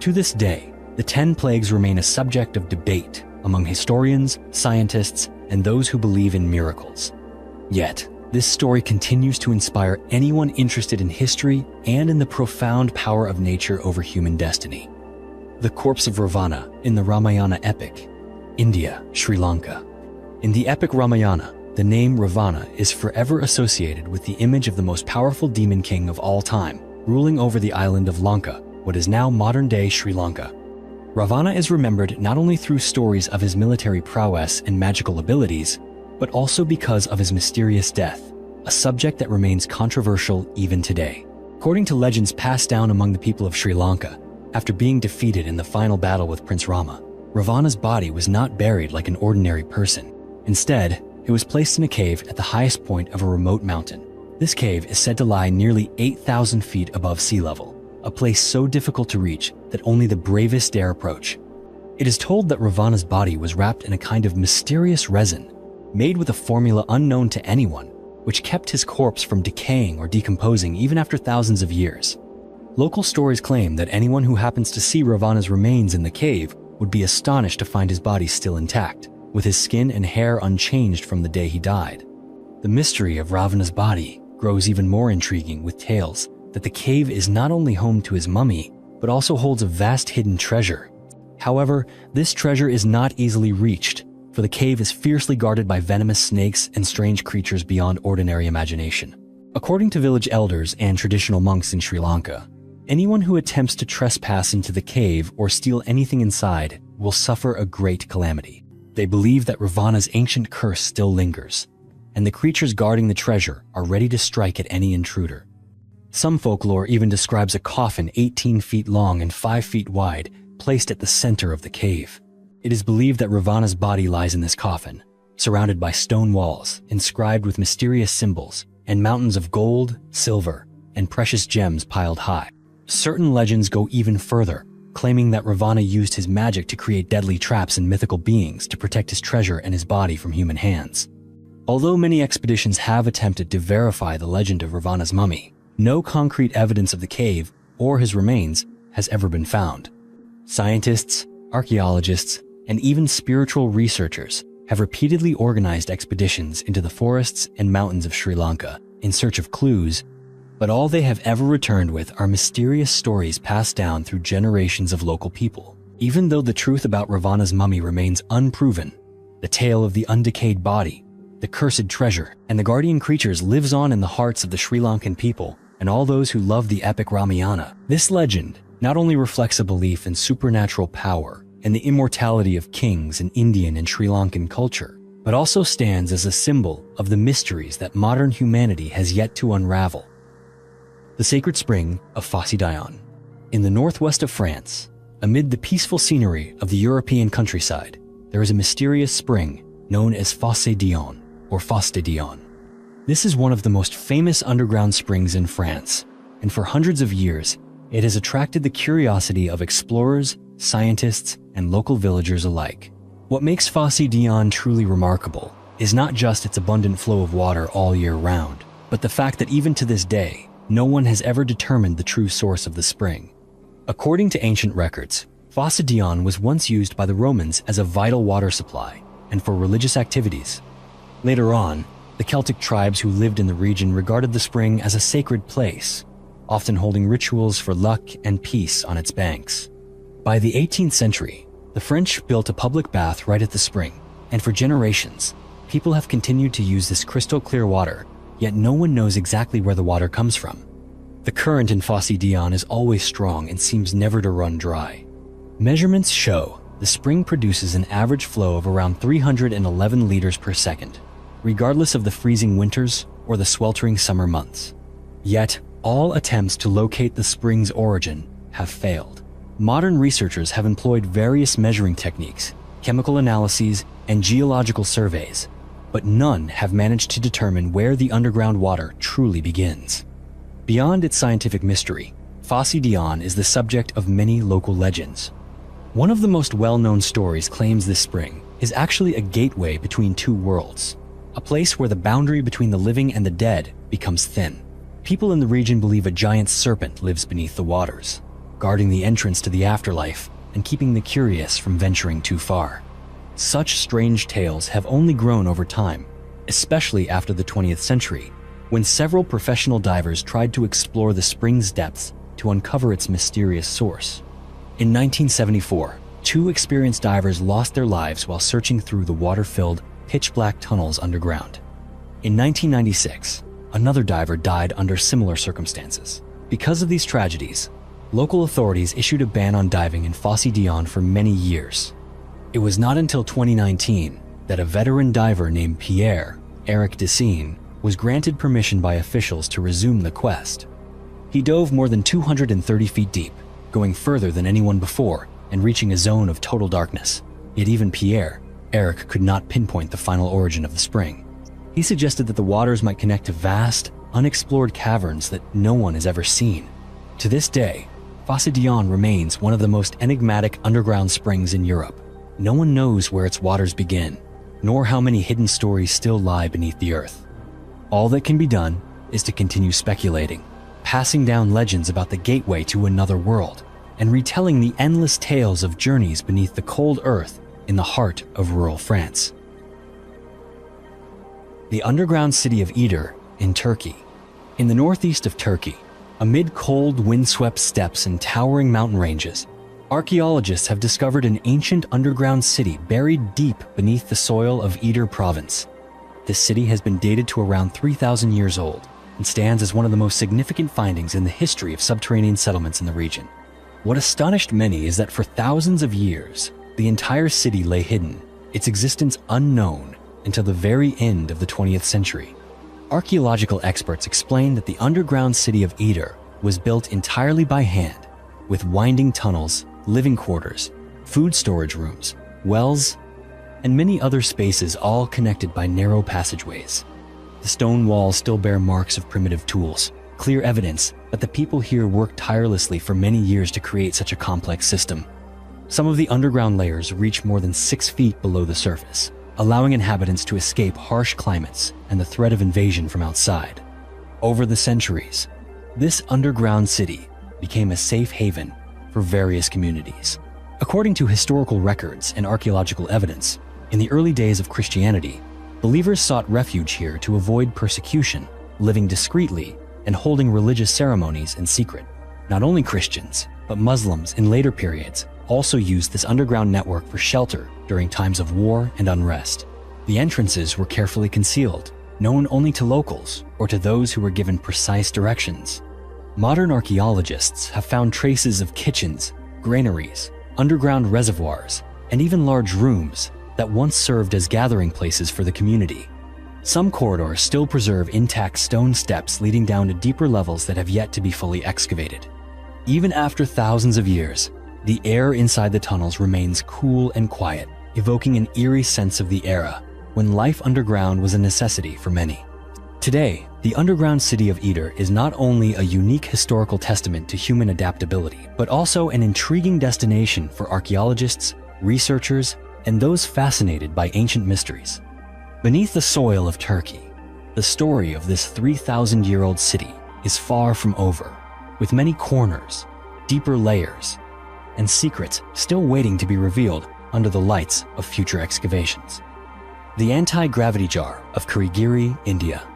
To this day, the 10 plagues remain a subject of debate among historians, scientists, and those who believe in miracles. Yet, this story continues to inspire anyone interested in history and in the profound power of nature over human destiny. The corpse of Ravana in the Ramayana epic, India, Sri Lanka. In the epic Ramayana, the name Ravana is forever associated with the image of the most powerful demon king of all time, ruling over the island of Lanka, what is now modern-day Sri Lanka. Ravana is remembered not only through stories of his military prowess and magical abilities, but also because of his mysterious death, a subject that remains controversial even today. According to legends passed down among the people of Sri Lanka, after being defeated in the final battle with Prince Rama, Ravana's body was not buried like an ordinary person. Instead, it was placed in a cave at the highest point of a remote mountain. This cave is said to lie nearly 8,000 feet above sea level, a place so difficult to reach that only the bravest dare approach. It is told that Ravana's body was wrapped in a kind of mysterious resin, made with a formula unknown to anyone, which kept his corpse from decaying or decomposing even after thousands of years. Local stories claim that anyone who happens to see Ravana's remains in the cave would be astonished to find his body still intact, with his skin and hair unchanged from the day he died. The mystery of Ravana's body grows even more intriguing with tales that the cave is not only home to his mummy, but also holds a vast hidden treasure. However, this treasure is not easily reached, for the cave is fiercely guarded by venomous snakes and strange creatures beyond ordinary imagination. According to village elders and traditional monks in Sri Lanka, anyone who attempts to trespass into the cave or steal anything inside will suffer a great calamity. They believe that Ravana's ancient curse still lingers, and the creatures guarding the treasure are ready to strike at any intruder. Some folklore even describes a coffin 18 feet long and 5 feet wide placed at the center of the cave. It is believed that Ravana's body lies in this coffin, surrounded by stone walls inscribed with mysterious symbols and mountains of gold, silver, and precious gems piled high. Certain legends go even further, claiming that Ravana used his magic to create deadly traps and mythical beings to protect his treasure and his body from human hands. Although many expeditions have attempted to verify the legend of Ravana's mummy, no concrete evidence of the cave or his remains has ever been found. Scientists, archaeologists, and even spiritual researchers have repeatedly organized expeditions into the forests and mountains of Sri Lanka in search of clues, but all they have ever returned with are mysterious stories passed down through generations of local people. Even though the truth about Ravana's mummy remains unproven, the tale of the undecayed body, the cursed treasure, and the guardian creatures lives on in the hearts of the Sri Lankan people and all those who love the epic Ramayana. This legend not only reflects a belief in supernatural power and the immortality of kings in Indian and Sri Lankan culture, but also stands as a symbol of the mysteries that modern humanity has yet to unravel. The sacred spring of Fosse d'Ion. In the northwest of France, amid the peaceful scenery of the European countryside, there is a mysterious spring known as Fosse d'Ion, or Fosse de Dion. This is one of the most famous underground springs in France, and for hundreds of years, it has attracted the curiosity of explorers, scientists, and local villagers alike. What makes Fosse d'Ion truly remarkable is not just its abundant flow of water all year round, but the fact that even to this day, no one has ever determined the true source of the spring. According to ancient records, Fosse d'Ion was once used by the Romans as a vital water supply and for religious activities. Later on, the Celtic tribes who lived in the region regarded the spring as a sacred place, often holding rituals for luck and peace on its banks. By the 18th century, The French built a public bath right at the spring, and for generations, people have continued to use this crystal clear water, yet no one knows exactly where the water comes from. The current in Fosse Dion is always strong and seems never to run dry. Measurements show the spring produces an average flow of around 311 liters per second, regardless of the freezing winters or the sweltering summer months. Yet, all attempts to locate the spring's origin have failed. Modern researchers have employed various measuring techniques, chemical analyses, and geological surveys, but none have managed to determine where the underground water truly begins. Beyond its scientific mystery, Fosse Dion is the subject of many local legends. One of the most well-known stories claims this spring is actually a gateway between two worlds, a place where the boundary between the living and the dead becomes thin. People in the region believe a giant serpent lives beneath the waters, guarding the entrance to the afterlife and keeping the curious from venturing too far. Such strange tales have only grown over time, especially after the 20th century, when several professional divers tried to explore the spring's depths to uncover its mysterious source. In 1974, two experienced divers lost their lives while searching through the water-filled, pitch-black tunnels underground. In 1996, another diver died under similar circumstances. Because of these tragedies, local authorities issued a ban on diving in Fosse Dion for many years. It was not until 2019 that a veteran diver named Eric Dessine was granted permission by officials to resume the quest. He dove more than 230 feet deep, going further than anyone before and reaching a zone of total darkness. Yet even Eric could not pinpoint the final origin of the spring. He suggested that the waters might connect to vast, unexplored caverns that no one has ever seen. To this day, Fosse Dion remains one of the most enigmatic underground springs in Europe. No one knows where its waters begin, nor how many hidden stories still lie beneath the earth. All that can be done is to continue speculating, passing down legends about the gateway to another world, and retelling the endless tales of journeys beneath the cold earth in the heart of rural France. The underground city of Iğdır in Turkey. In the northeast of Turkey, amid cold, windswept steppes and towering mountain ranges, archaeologists have discovered an ancient underground city buried deep beneath the soil of Iğdır province. This city has been dated to around 3,000 years old and stands as one of the most significant findings in the history of subterranean settlements in the region. What astonished many is that for thousands of years, the entire city lay hidden, its existence unknown until the very end of the 20th century. Archaeological experts explain that the underground city of Iğdır was built entirely by hand, with winding tunnels, living quarters, food storage rooms, wells, and many other spaces all connected by narrow passageways. The stone walls still bear marks of primitive tools, clear evidence that the people here worked tirelessly for many years to create such a complex system. Some of the underground layers reach more than 6 feet below the surface, allowing inhabitants to escape harsh climates and the threat of invasion from outside. Over the centuries, this underground city became a safe haven for various communities. According to historical records and archaeological evidence, in the early days of Christianity, believers sought refuge here to avoid persecution, living discreetly and holding religious ceremonies in secret. Not only Christians, but Muslims in later periods also used this underground network for shelter during times of war and unrest. The entrances were carefully concealed, known only to locals or to those who were given precise directions. Modern archaeologists have found traces of kitchens, granaries, underground reservoirs, and even large rooms that once served as gathering places for the community. Some corridors still preserve intact stone steps leading down to deeper levels that have yet to be fully excavated. Even after thousands of years, the air inside the tunnels remains cool and quiet, evoking an eerie sense of the era when life underground was a necessity for many. Today, the underground city of Iğdır is not only a unique historical testament to human adaptability, but also an intriguing destination for archaeologists, researchers, and those fascinated by ancient mysteries. Beneath the soil of Turkey, the story of this 3,000-year-old city is far from over, with many corners, deeper layers, and secrets still waiting to be revealed under the lights of future excavations. The anti-gravity jar of Karigiri, India.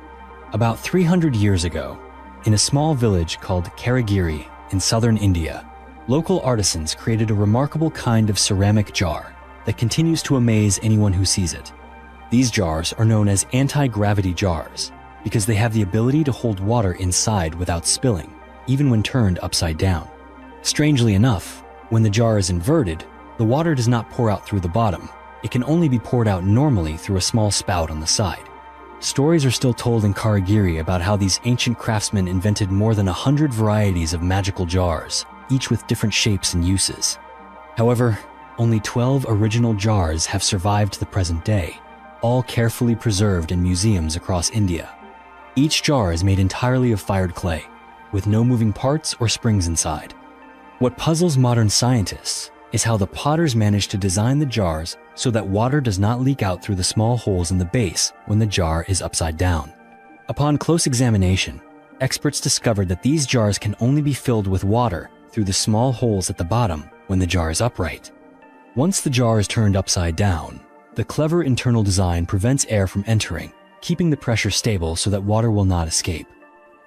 About 300 years ago, in a small village called Karigiri in southern India, local artisans created a remarkable kind of ceramic jar that continues to amaze anyone who sees it. These jars are known as anti-gravity jars because they have the ability to hold water inside without spilling, even when turned upside down. Strangely enough, when the jar is inverted, the water does not pour out through the bottom. It can only be poured out normally through a small spout on the side. Stories are still told in Karigiri about how these ancient craftsmen invented more than 100 varieties of magical jars, each with different shapes and uses. However, only 12 original jars have survived to the present day, all carefully preserved in museums across India. Each jar is made entirely of fired clay, with no moving parts or springs inside. What puzzles modern scientists is how the potters managed to design the jars so that water does not leak out through the small holes in the base when the jar is upside down. Upon close examination, experts discovered that these jars can only be filled with water through the small holes at the bottom when the jar is upright. Once the jar is turned upside down, the clever internal design prevents air from entering, keeping the pressure stable so that water will not escape.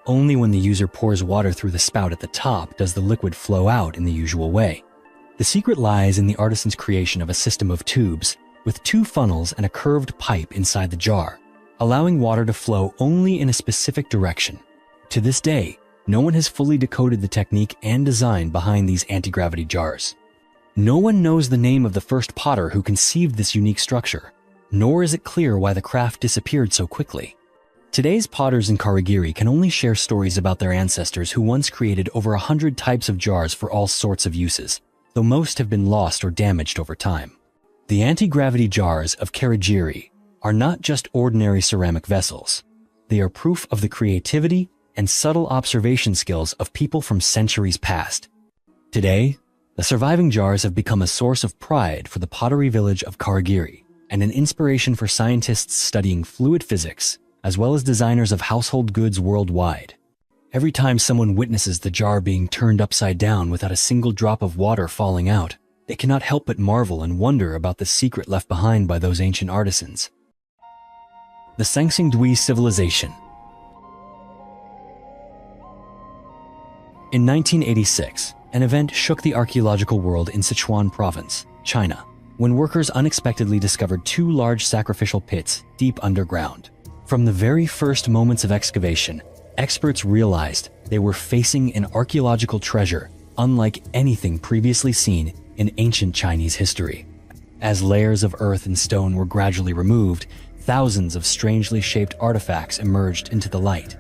Only when the user pours water through the spout at the top does the liquid flow out in the usual way. The secret lies in the artisan's creation of a system of tubes with 2 funnels and a curved pipe inside the jar, allowing water to flow only in a specific direction. To this day, no one has fully decoded the technique and design behind these anti-gravity jars. No one knows the name of the first potter who conceived this unique structure, nor is it clear why the craft disappeared so quickly. Today's potters in Karigiri can only share stories about their ancestors who once created over 100 types of jars for all sorts of uses, though most have been lost or damaged over time. The anti-gravity jars of Karigiri are not just ordinary ceramic vessels. They are proof of the creativity and subtle observation skills of people from centuries past. Today, the surviving jars have become a source of pride for the pottery village of Karigiri and an inspiration for scientists studying fluid physics, as well as designers of household goods worldwide. Every time someone witnesses the jar being turned upside down without a single drop of water falling out, they cannot help but marvel and wonder about the secret left behind by those ancient artisans. The Sangsingdui civilization. In 1986, an event shook the archaeological world in Sichuan province, China, when workers unexpectedly discovered 2 large sacrificial pits deep underground. From the very first moments of excavation, experts realized they were facing an archaeological treasure unlike anything previously seen in ancient Chinese history. As layers of earth and stone were gradually removed, thousands of strangely shaped artifacts emerged into the light.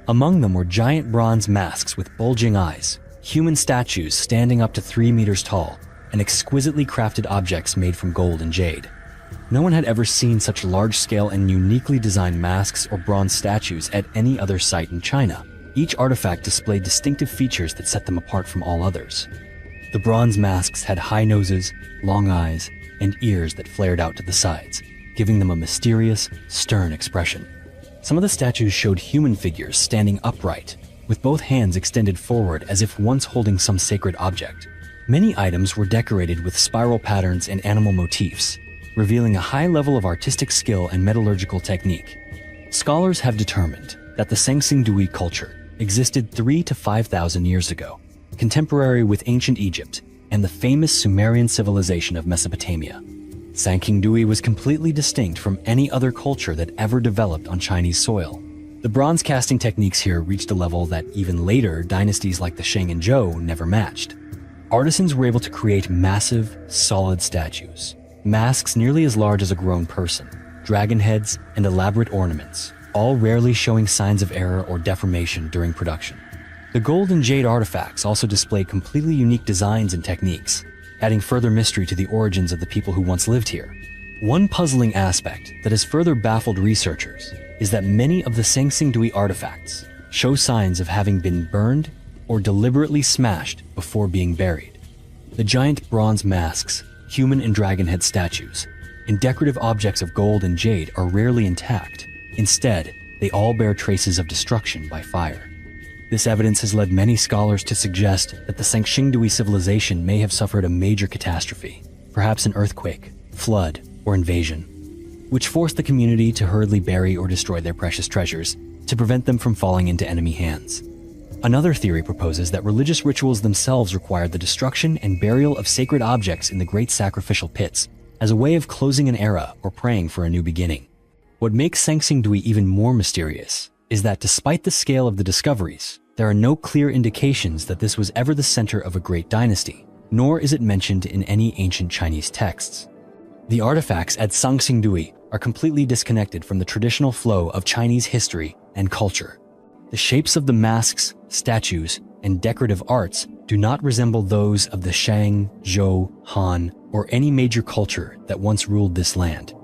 Among them were giant bronze masks with bulging eyes, human statues standing up to 3 meters tall, and exquisitely crafted objects made from gold and jade. No one had ever seen such large-scale and uniquely designed masks or bronze statues at any other site in China. Each artifact displayed distinctive features that set them apart from all others. The bronze masks had high noses, long eyes, and ears that flared out to the sides, giving them a mysterious, stern expression. Some of the statues showed human figures standing upright, with both hands extended forward as if once holding some sacred object. Many items were decorated with spiral patterns and animal motifs, revealing a high level of artistic skill and metallurgical technique. Scholars have determined that the Sangsingdui culture existed 3,000 to 5,000 years ago, contemporary with ancient Egypt and the famous Sumerian civilization of Mesopotamia. Sangsingdui was completely distinct from any other culture that ever developed on Chinese soil. The bronze casting techniques here reached a level that even later dynasties like the Shang and Zhou never matched. Artisans were able to create massive, solid statues, masks nearly as large as a grown person, dragon heads, and elaborate ornaments, all rarely showing signs of error or deformation during production. The gold and jade artifacts also display completely unique designs and techniques, adding further mystery to the origins of the people who once lived here. One puzzling aspect that has further baffled researchers is that many of the Sangsingdui artifacts show signs of having been burned or deliberately smashed before being buried. The giant bronze masks, human and dragon head statues, and decorative objects of gold and jade are rarely intact. Instead, they all bear traces of destruction by fire. This evidence has led many scholars to suggest that the Sangsingdui civilization may have suffered a major catastrophe, perhaps an earthquake, flood, or invasion, which forced the community to hurriedly bury or destroy their precious treasures to prevent them from falling into enemy hands. Another theory proposes that religious rituals themselves required the destruction and burial of sacred objects in the great sacrificial pits as a way of closing an era or praying for a new beginning. What makes Sangsingdui even more mysterious is that despite the scale of the discoveries, there are no clear indications that this was ever the center of a great dynasty, nor is it mentioned in any ancient Chinese texts. The artifacts at Sangsingdui are completely disconnected from the traditional flow of Chinese history and culture. The shapes of the masks, statues, and decorative arts do not resemble those of the Shang, Zhou, Han, or any major culture that once ruled this land.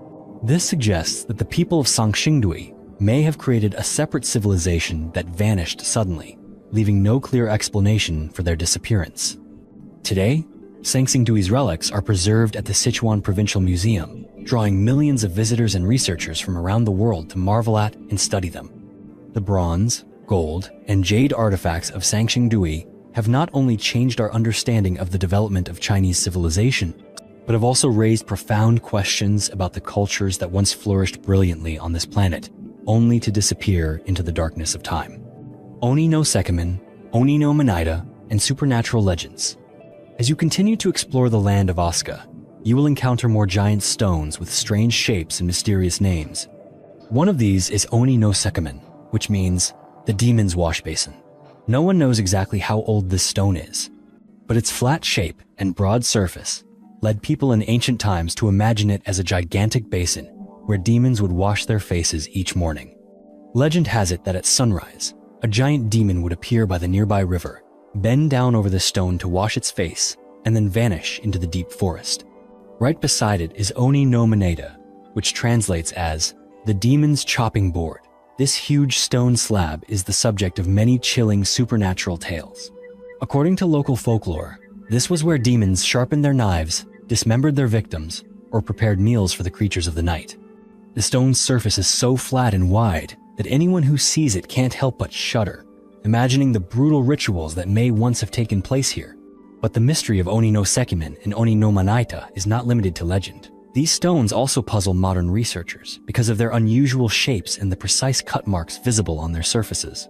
This suggests that the people of Sangsingdui may have created a separate civilization that vanished suddenly, leaving no clear explanation for their disappearance. Today, Sangsingdui's relics are preserved at the Sichuan Provincial Museum, drawing millions of visitors and researchers from around the world to marvel at and study them. The bronze, gold, and jade artifacts of Sangsingdui have not only changed our understanding of the development of Chinese civilization, but have also raised profound questions about the cultures that once flourished brilliantly on this planet, only to disappear into the darkness of time. Oni no Sekimen, Oni no Manaita, and supernatural legends. As you continue to explore the land of Asuka, you will encounter more giant stones with strange shapes and mysterious names. One of these is Oni no Sekimen, which means the demon's wash basin. No one knows exactly how old this stone is, but its flat shape and broad surface led people in ancient times to imagine it as a gigantic basin where demons would wash their faces each morning. Legend has it that at sunrise, a giant demon would appear by the nearby river, bend down over the stone to wash its face, and then vanish into the deep forest. Right beside it is Oni no Manaita, which translates as the demon's chopping board. This huge stone slab is the subject of many chilling supernatural tales. According to local folklore, this was where demons sharpened their knives, dismembered their victims, or prepared meals for the creatures of the night. The stone's surface is so flat and wide that anyone who sees it can't help but shudder, imagining the brutal rituals that may once have taken place here. But the mystery of Oni no Sekimen and Oni no Manaita is not limited to legend. These stones also puzzle modern researchers because of their unusual shapes and the precise cut marks visible on their surfaces.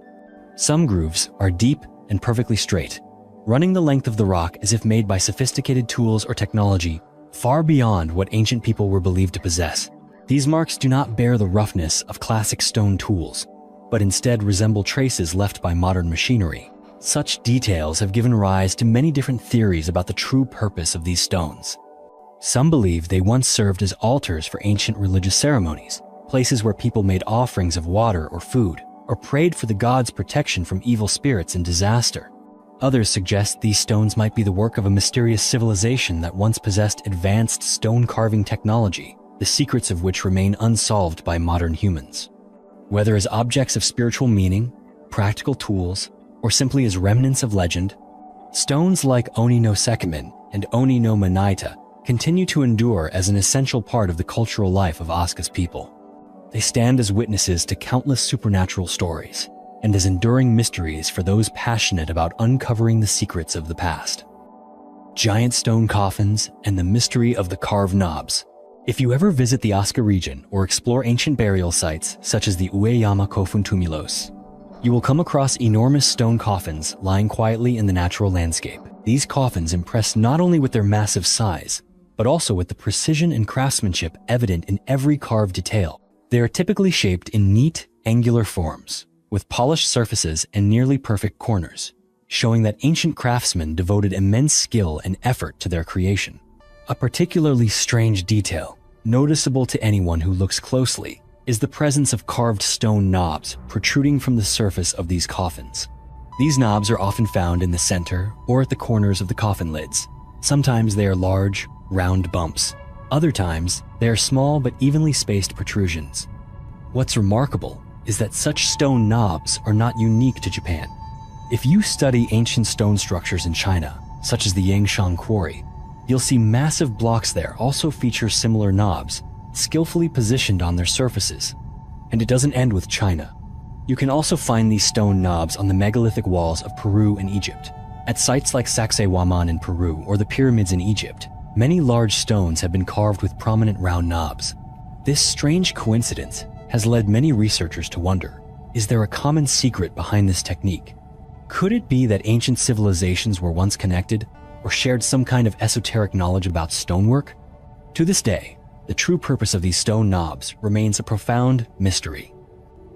Some grooves are deep and perfectly straight, running the length of the rock as if made by sophisticated tools or technology far beyond what ancient people were believed to possess. These marks do not bear the roughness of classic stone tools, but instead resemble traces left by modern machinery. Such details have given rise to many different theories about the true purpose of these stones. Some believe they once served as altars for ancient religious ceremonies, places where people made offerings of water or food, or prayed for the gods' protection from evil spirits and disaster. Others suggest these stones might be the work of a mysterious civilization that once possessed advanced stone carving technology, the secrets of which remain unsolved by modern humans. Whether as objects of spiritual meaning, practical tools, or simply as remnants of legend, stones like Oni no Sekimen and Oni no Manaita continue to endure as an essential part of the cultural life of Asuka's people. They stand as witnesses to countless supernatural stories and as enduring mysteries for those passionate about uncovering the secrets of the past. Giant stone coffins and the mystery of the carved knobs. If you ever visit the Asuka region or explore ancient burial sites such as the Ueyama Kofun Tumulos, you will come across enormous stone coffins lying quietly in the natural landscape. These coffins impress not only with their massive size, but also with the precision and craftsmanship evident in every carved detail. They are typically shaped in neat, angular forms, with polished surfaces and nearly perfect corners, showing that ancient craftsmen devoted immense skill and effort to their creation. A particularly strange detail, noticeable to anyone who looks closely, is the presence of carved stone knobs protruding from the surface of these coffins. These knobs are often found in the center or at the corners of the coffin lids. Sometimes they are large, round bumps. Other times, they are small but evenly spaced protrusions. What's remarkable is that such stone knobs are not unique to Japan. If you study ancient stone structures in China, such as the Yangshan Quarry, you'll see massive blocks there also feature similar knobs, skillfully positioned on their surfaces. And it doesn't end with China. You can also find these stone knobs on the megalithic walls of Peru and Egypt. At sites like Sacsayhuaman in Peru or the pyramids in Egypt, many large stones have been carved with prominent round knobs. This strange coincidence has led many researchers to wonder, is there a common secret behind this technique? Could it be that ancient civilizations were once connected or shared some kind of esoteric knowledge about stonework? To this day, the true purpose of these stone knobs remains a profound mystery.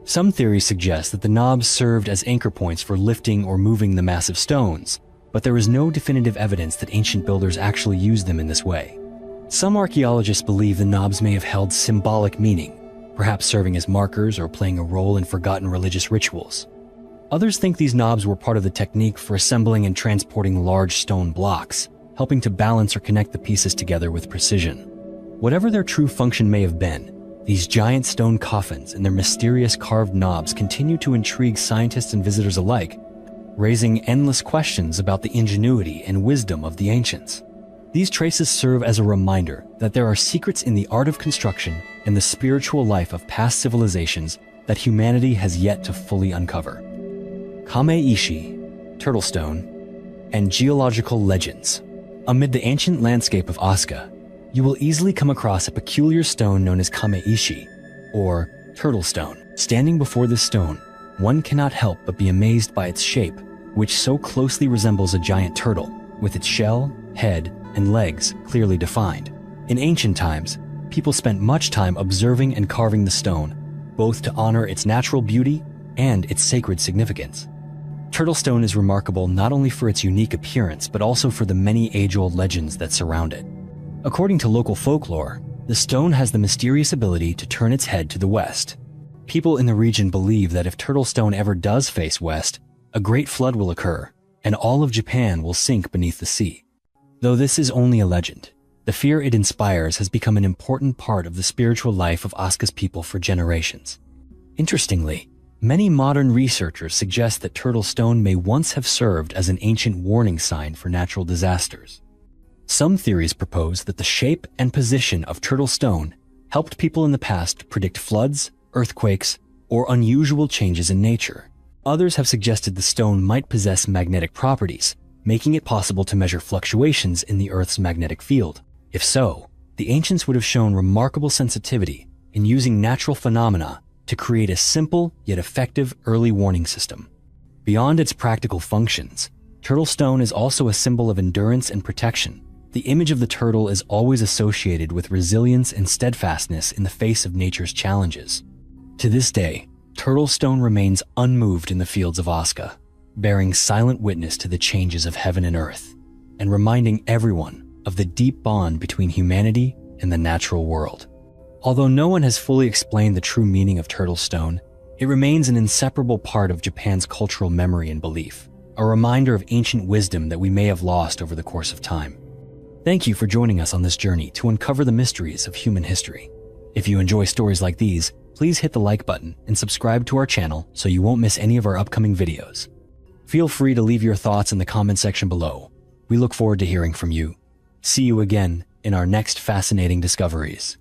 Some theories suggest that the knobs served as anchor points for lifting or moving the massive stones, but there is no definitive evidence that ancient builders actually used them in this way. Some archaeologists believe the knobs may have held symbolic meaning, perhaps serving as markers or playing a role in forgotten religious rituals. Others think these knobs were part of the technique for assembling and transporting large stone blocks, helping to balance or connect the pieces together with precision. Whatever their true function may have been, these giant stone coffins and their mysterious carved knobs continue to intrigue scientists and visitors alike, raising endless questions about the ingenuity and wisdom of the ancients. These traces serve as a reminder that there are secrets in the art of construction and the spiritual life of past civilizations that humanity has yet to fully uncover. Kame-ishi, turtle stone, and geological legends. Amid the ancient landscape of Asuka, you will easily come across a peculiar stone known as Kame-ishi, or turtle stone. Standing before this stone, one cannot help but be amazed by its shape, which so closely resembles a giant turtle, with its shell, head, and legs clearly defined. In ancient times, people spent much time observing and carving the stone, both to honor its natural beauty and its sacred significance. Turtle stone is remarkable not only for its unique appearance, but also for the many age-old legends that surround it. According to local folklore, the stone has the mysterious ability to turn its head to the west. People in the region believe that if turtle stone ever does face west, a great flood will occur, and all of Japan will sink beneath the sea. Though this is only a legend, the fear it inspires has become an important part of the spiritual life of Asuka's people for generations. Interestingly, many modern researchers suggest that turtle stone may once have served as an ancient warning sign for natural disasters. Some theories propose that the shape and position of turtle stone helped people in the past predict floods, earthquakes, or unusual changes in nature. Others have suggested the stone might possess magnetic properties, making it possible to measure fluctuations in the Earth's magnetic field. If so, the ancients would have shown remarkable sensitivity in using natural phenomena to create a simple yet effective early warning system. Beyond its practical functions, turtle stone is also a symbol of endurance and protection. The image of the turtle is always associated with resilience and steadfastness in the face of nature's challenges. To this day, turtle stone remains unmoved in the fields of Asuka, bearing silent witness to the changes of heaven and earth, and reminding everyone of the deep bond between humanity and the natural world. Although no one has fully explained the true meaning of turtle stone, it remains an inseparable part of Japan's cultural memory and belief, a reminder of ancient wisdom that we may have lost over the course of time. Thank you for joining us on this journey to uncover the mysteries of human history. If you enjoy stories like these, please hit the like button and subscribe to our channel so you won't miss any of our upcoming videos. Feel free to leave your thoughts in the comment section below. We look forward to hearing from you. See you again in our next fascinating discoveries.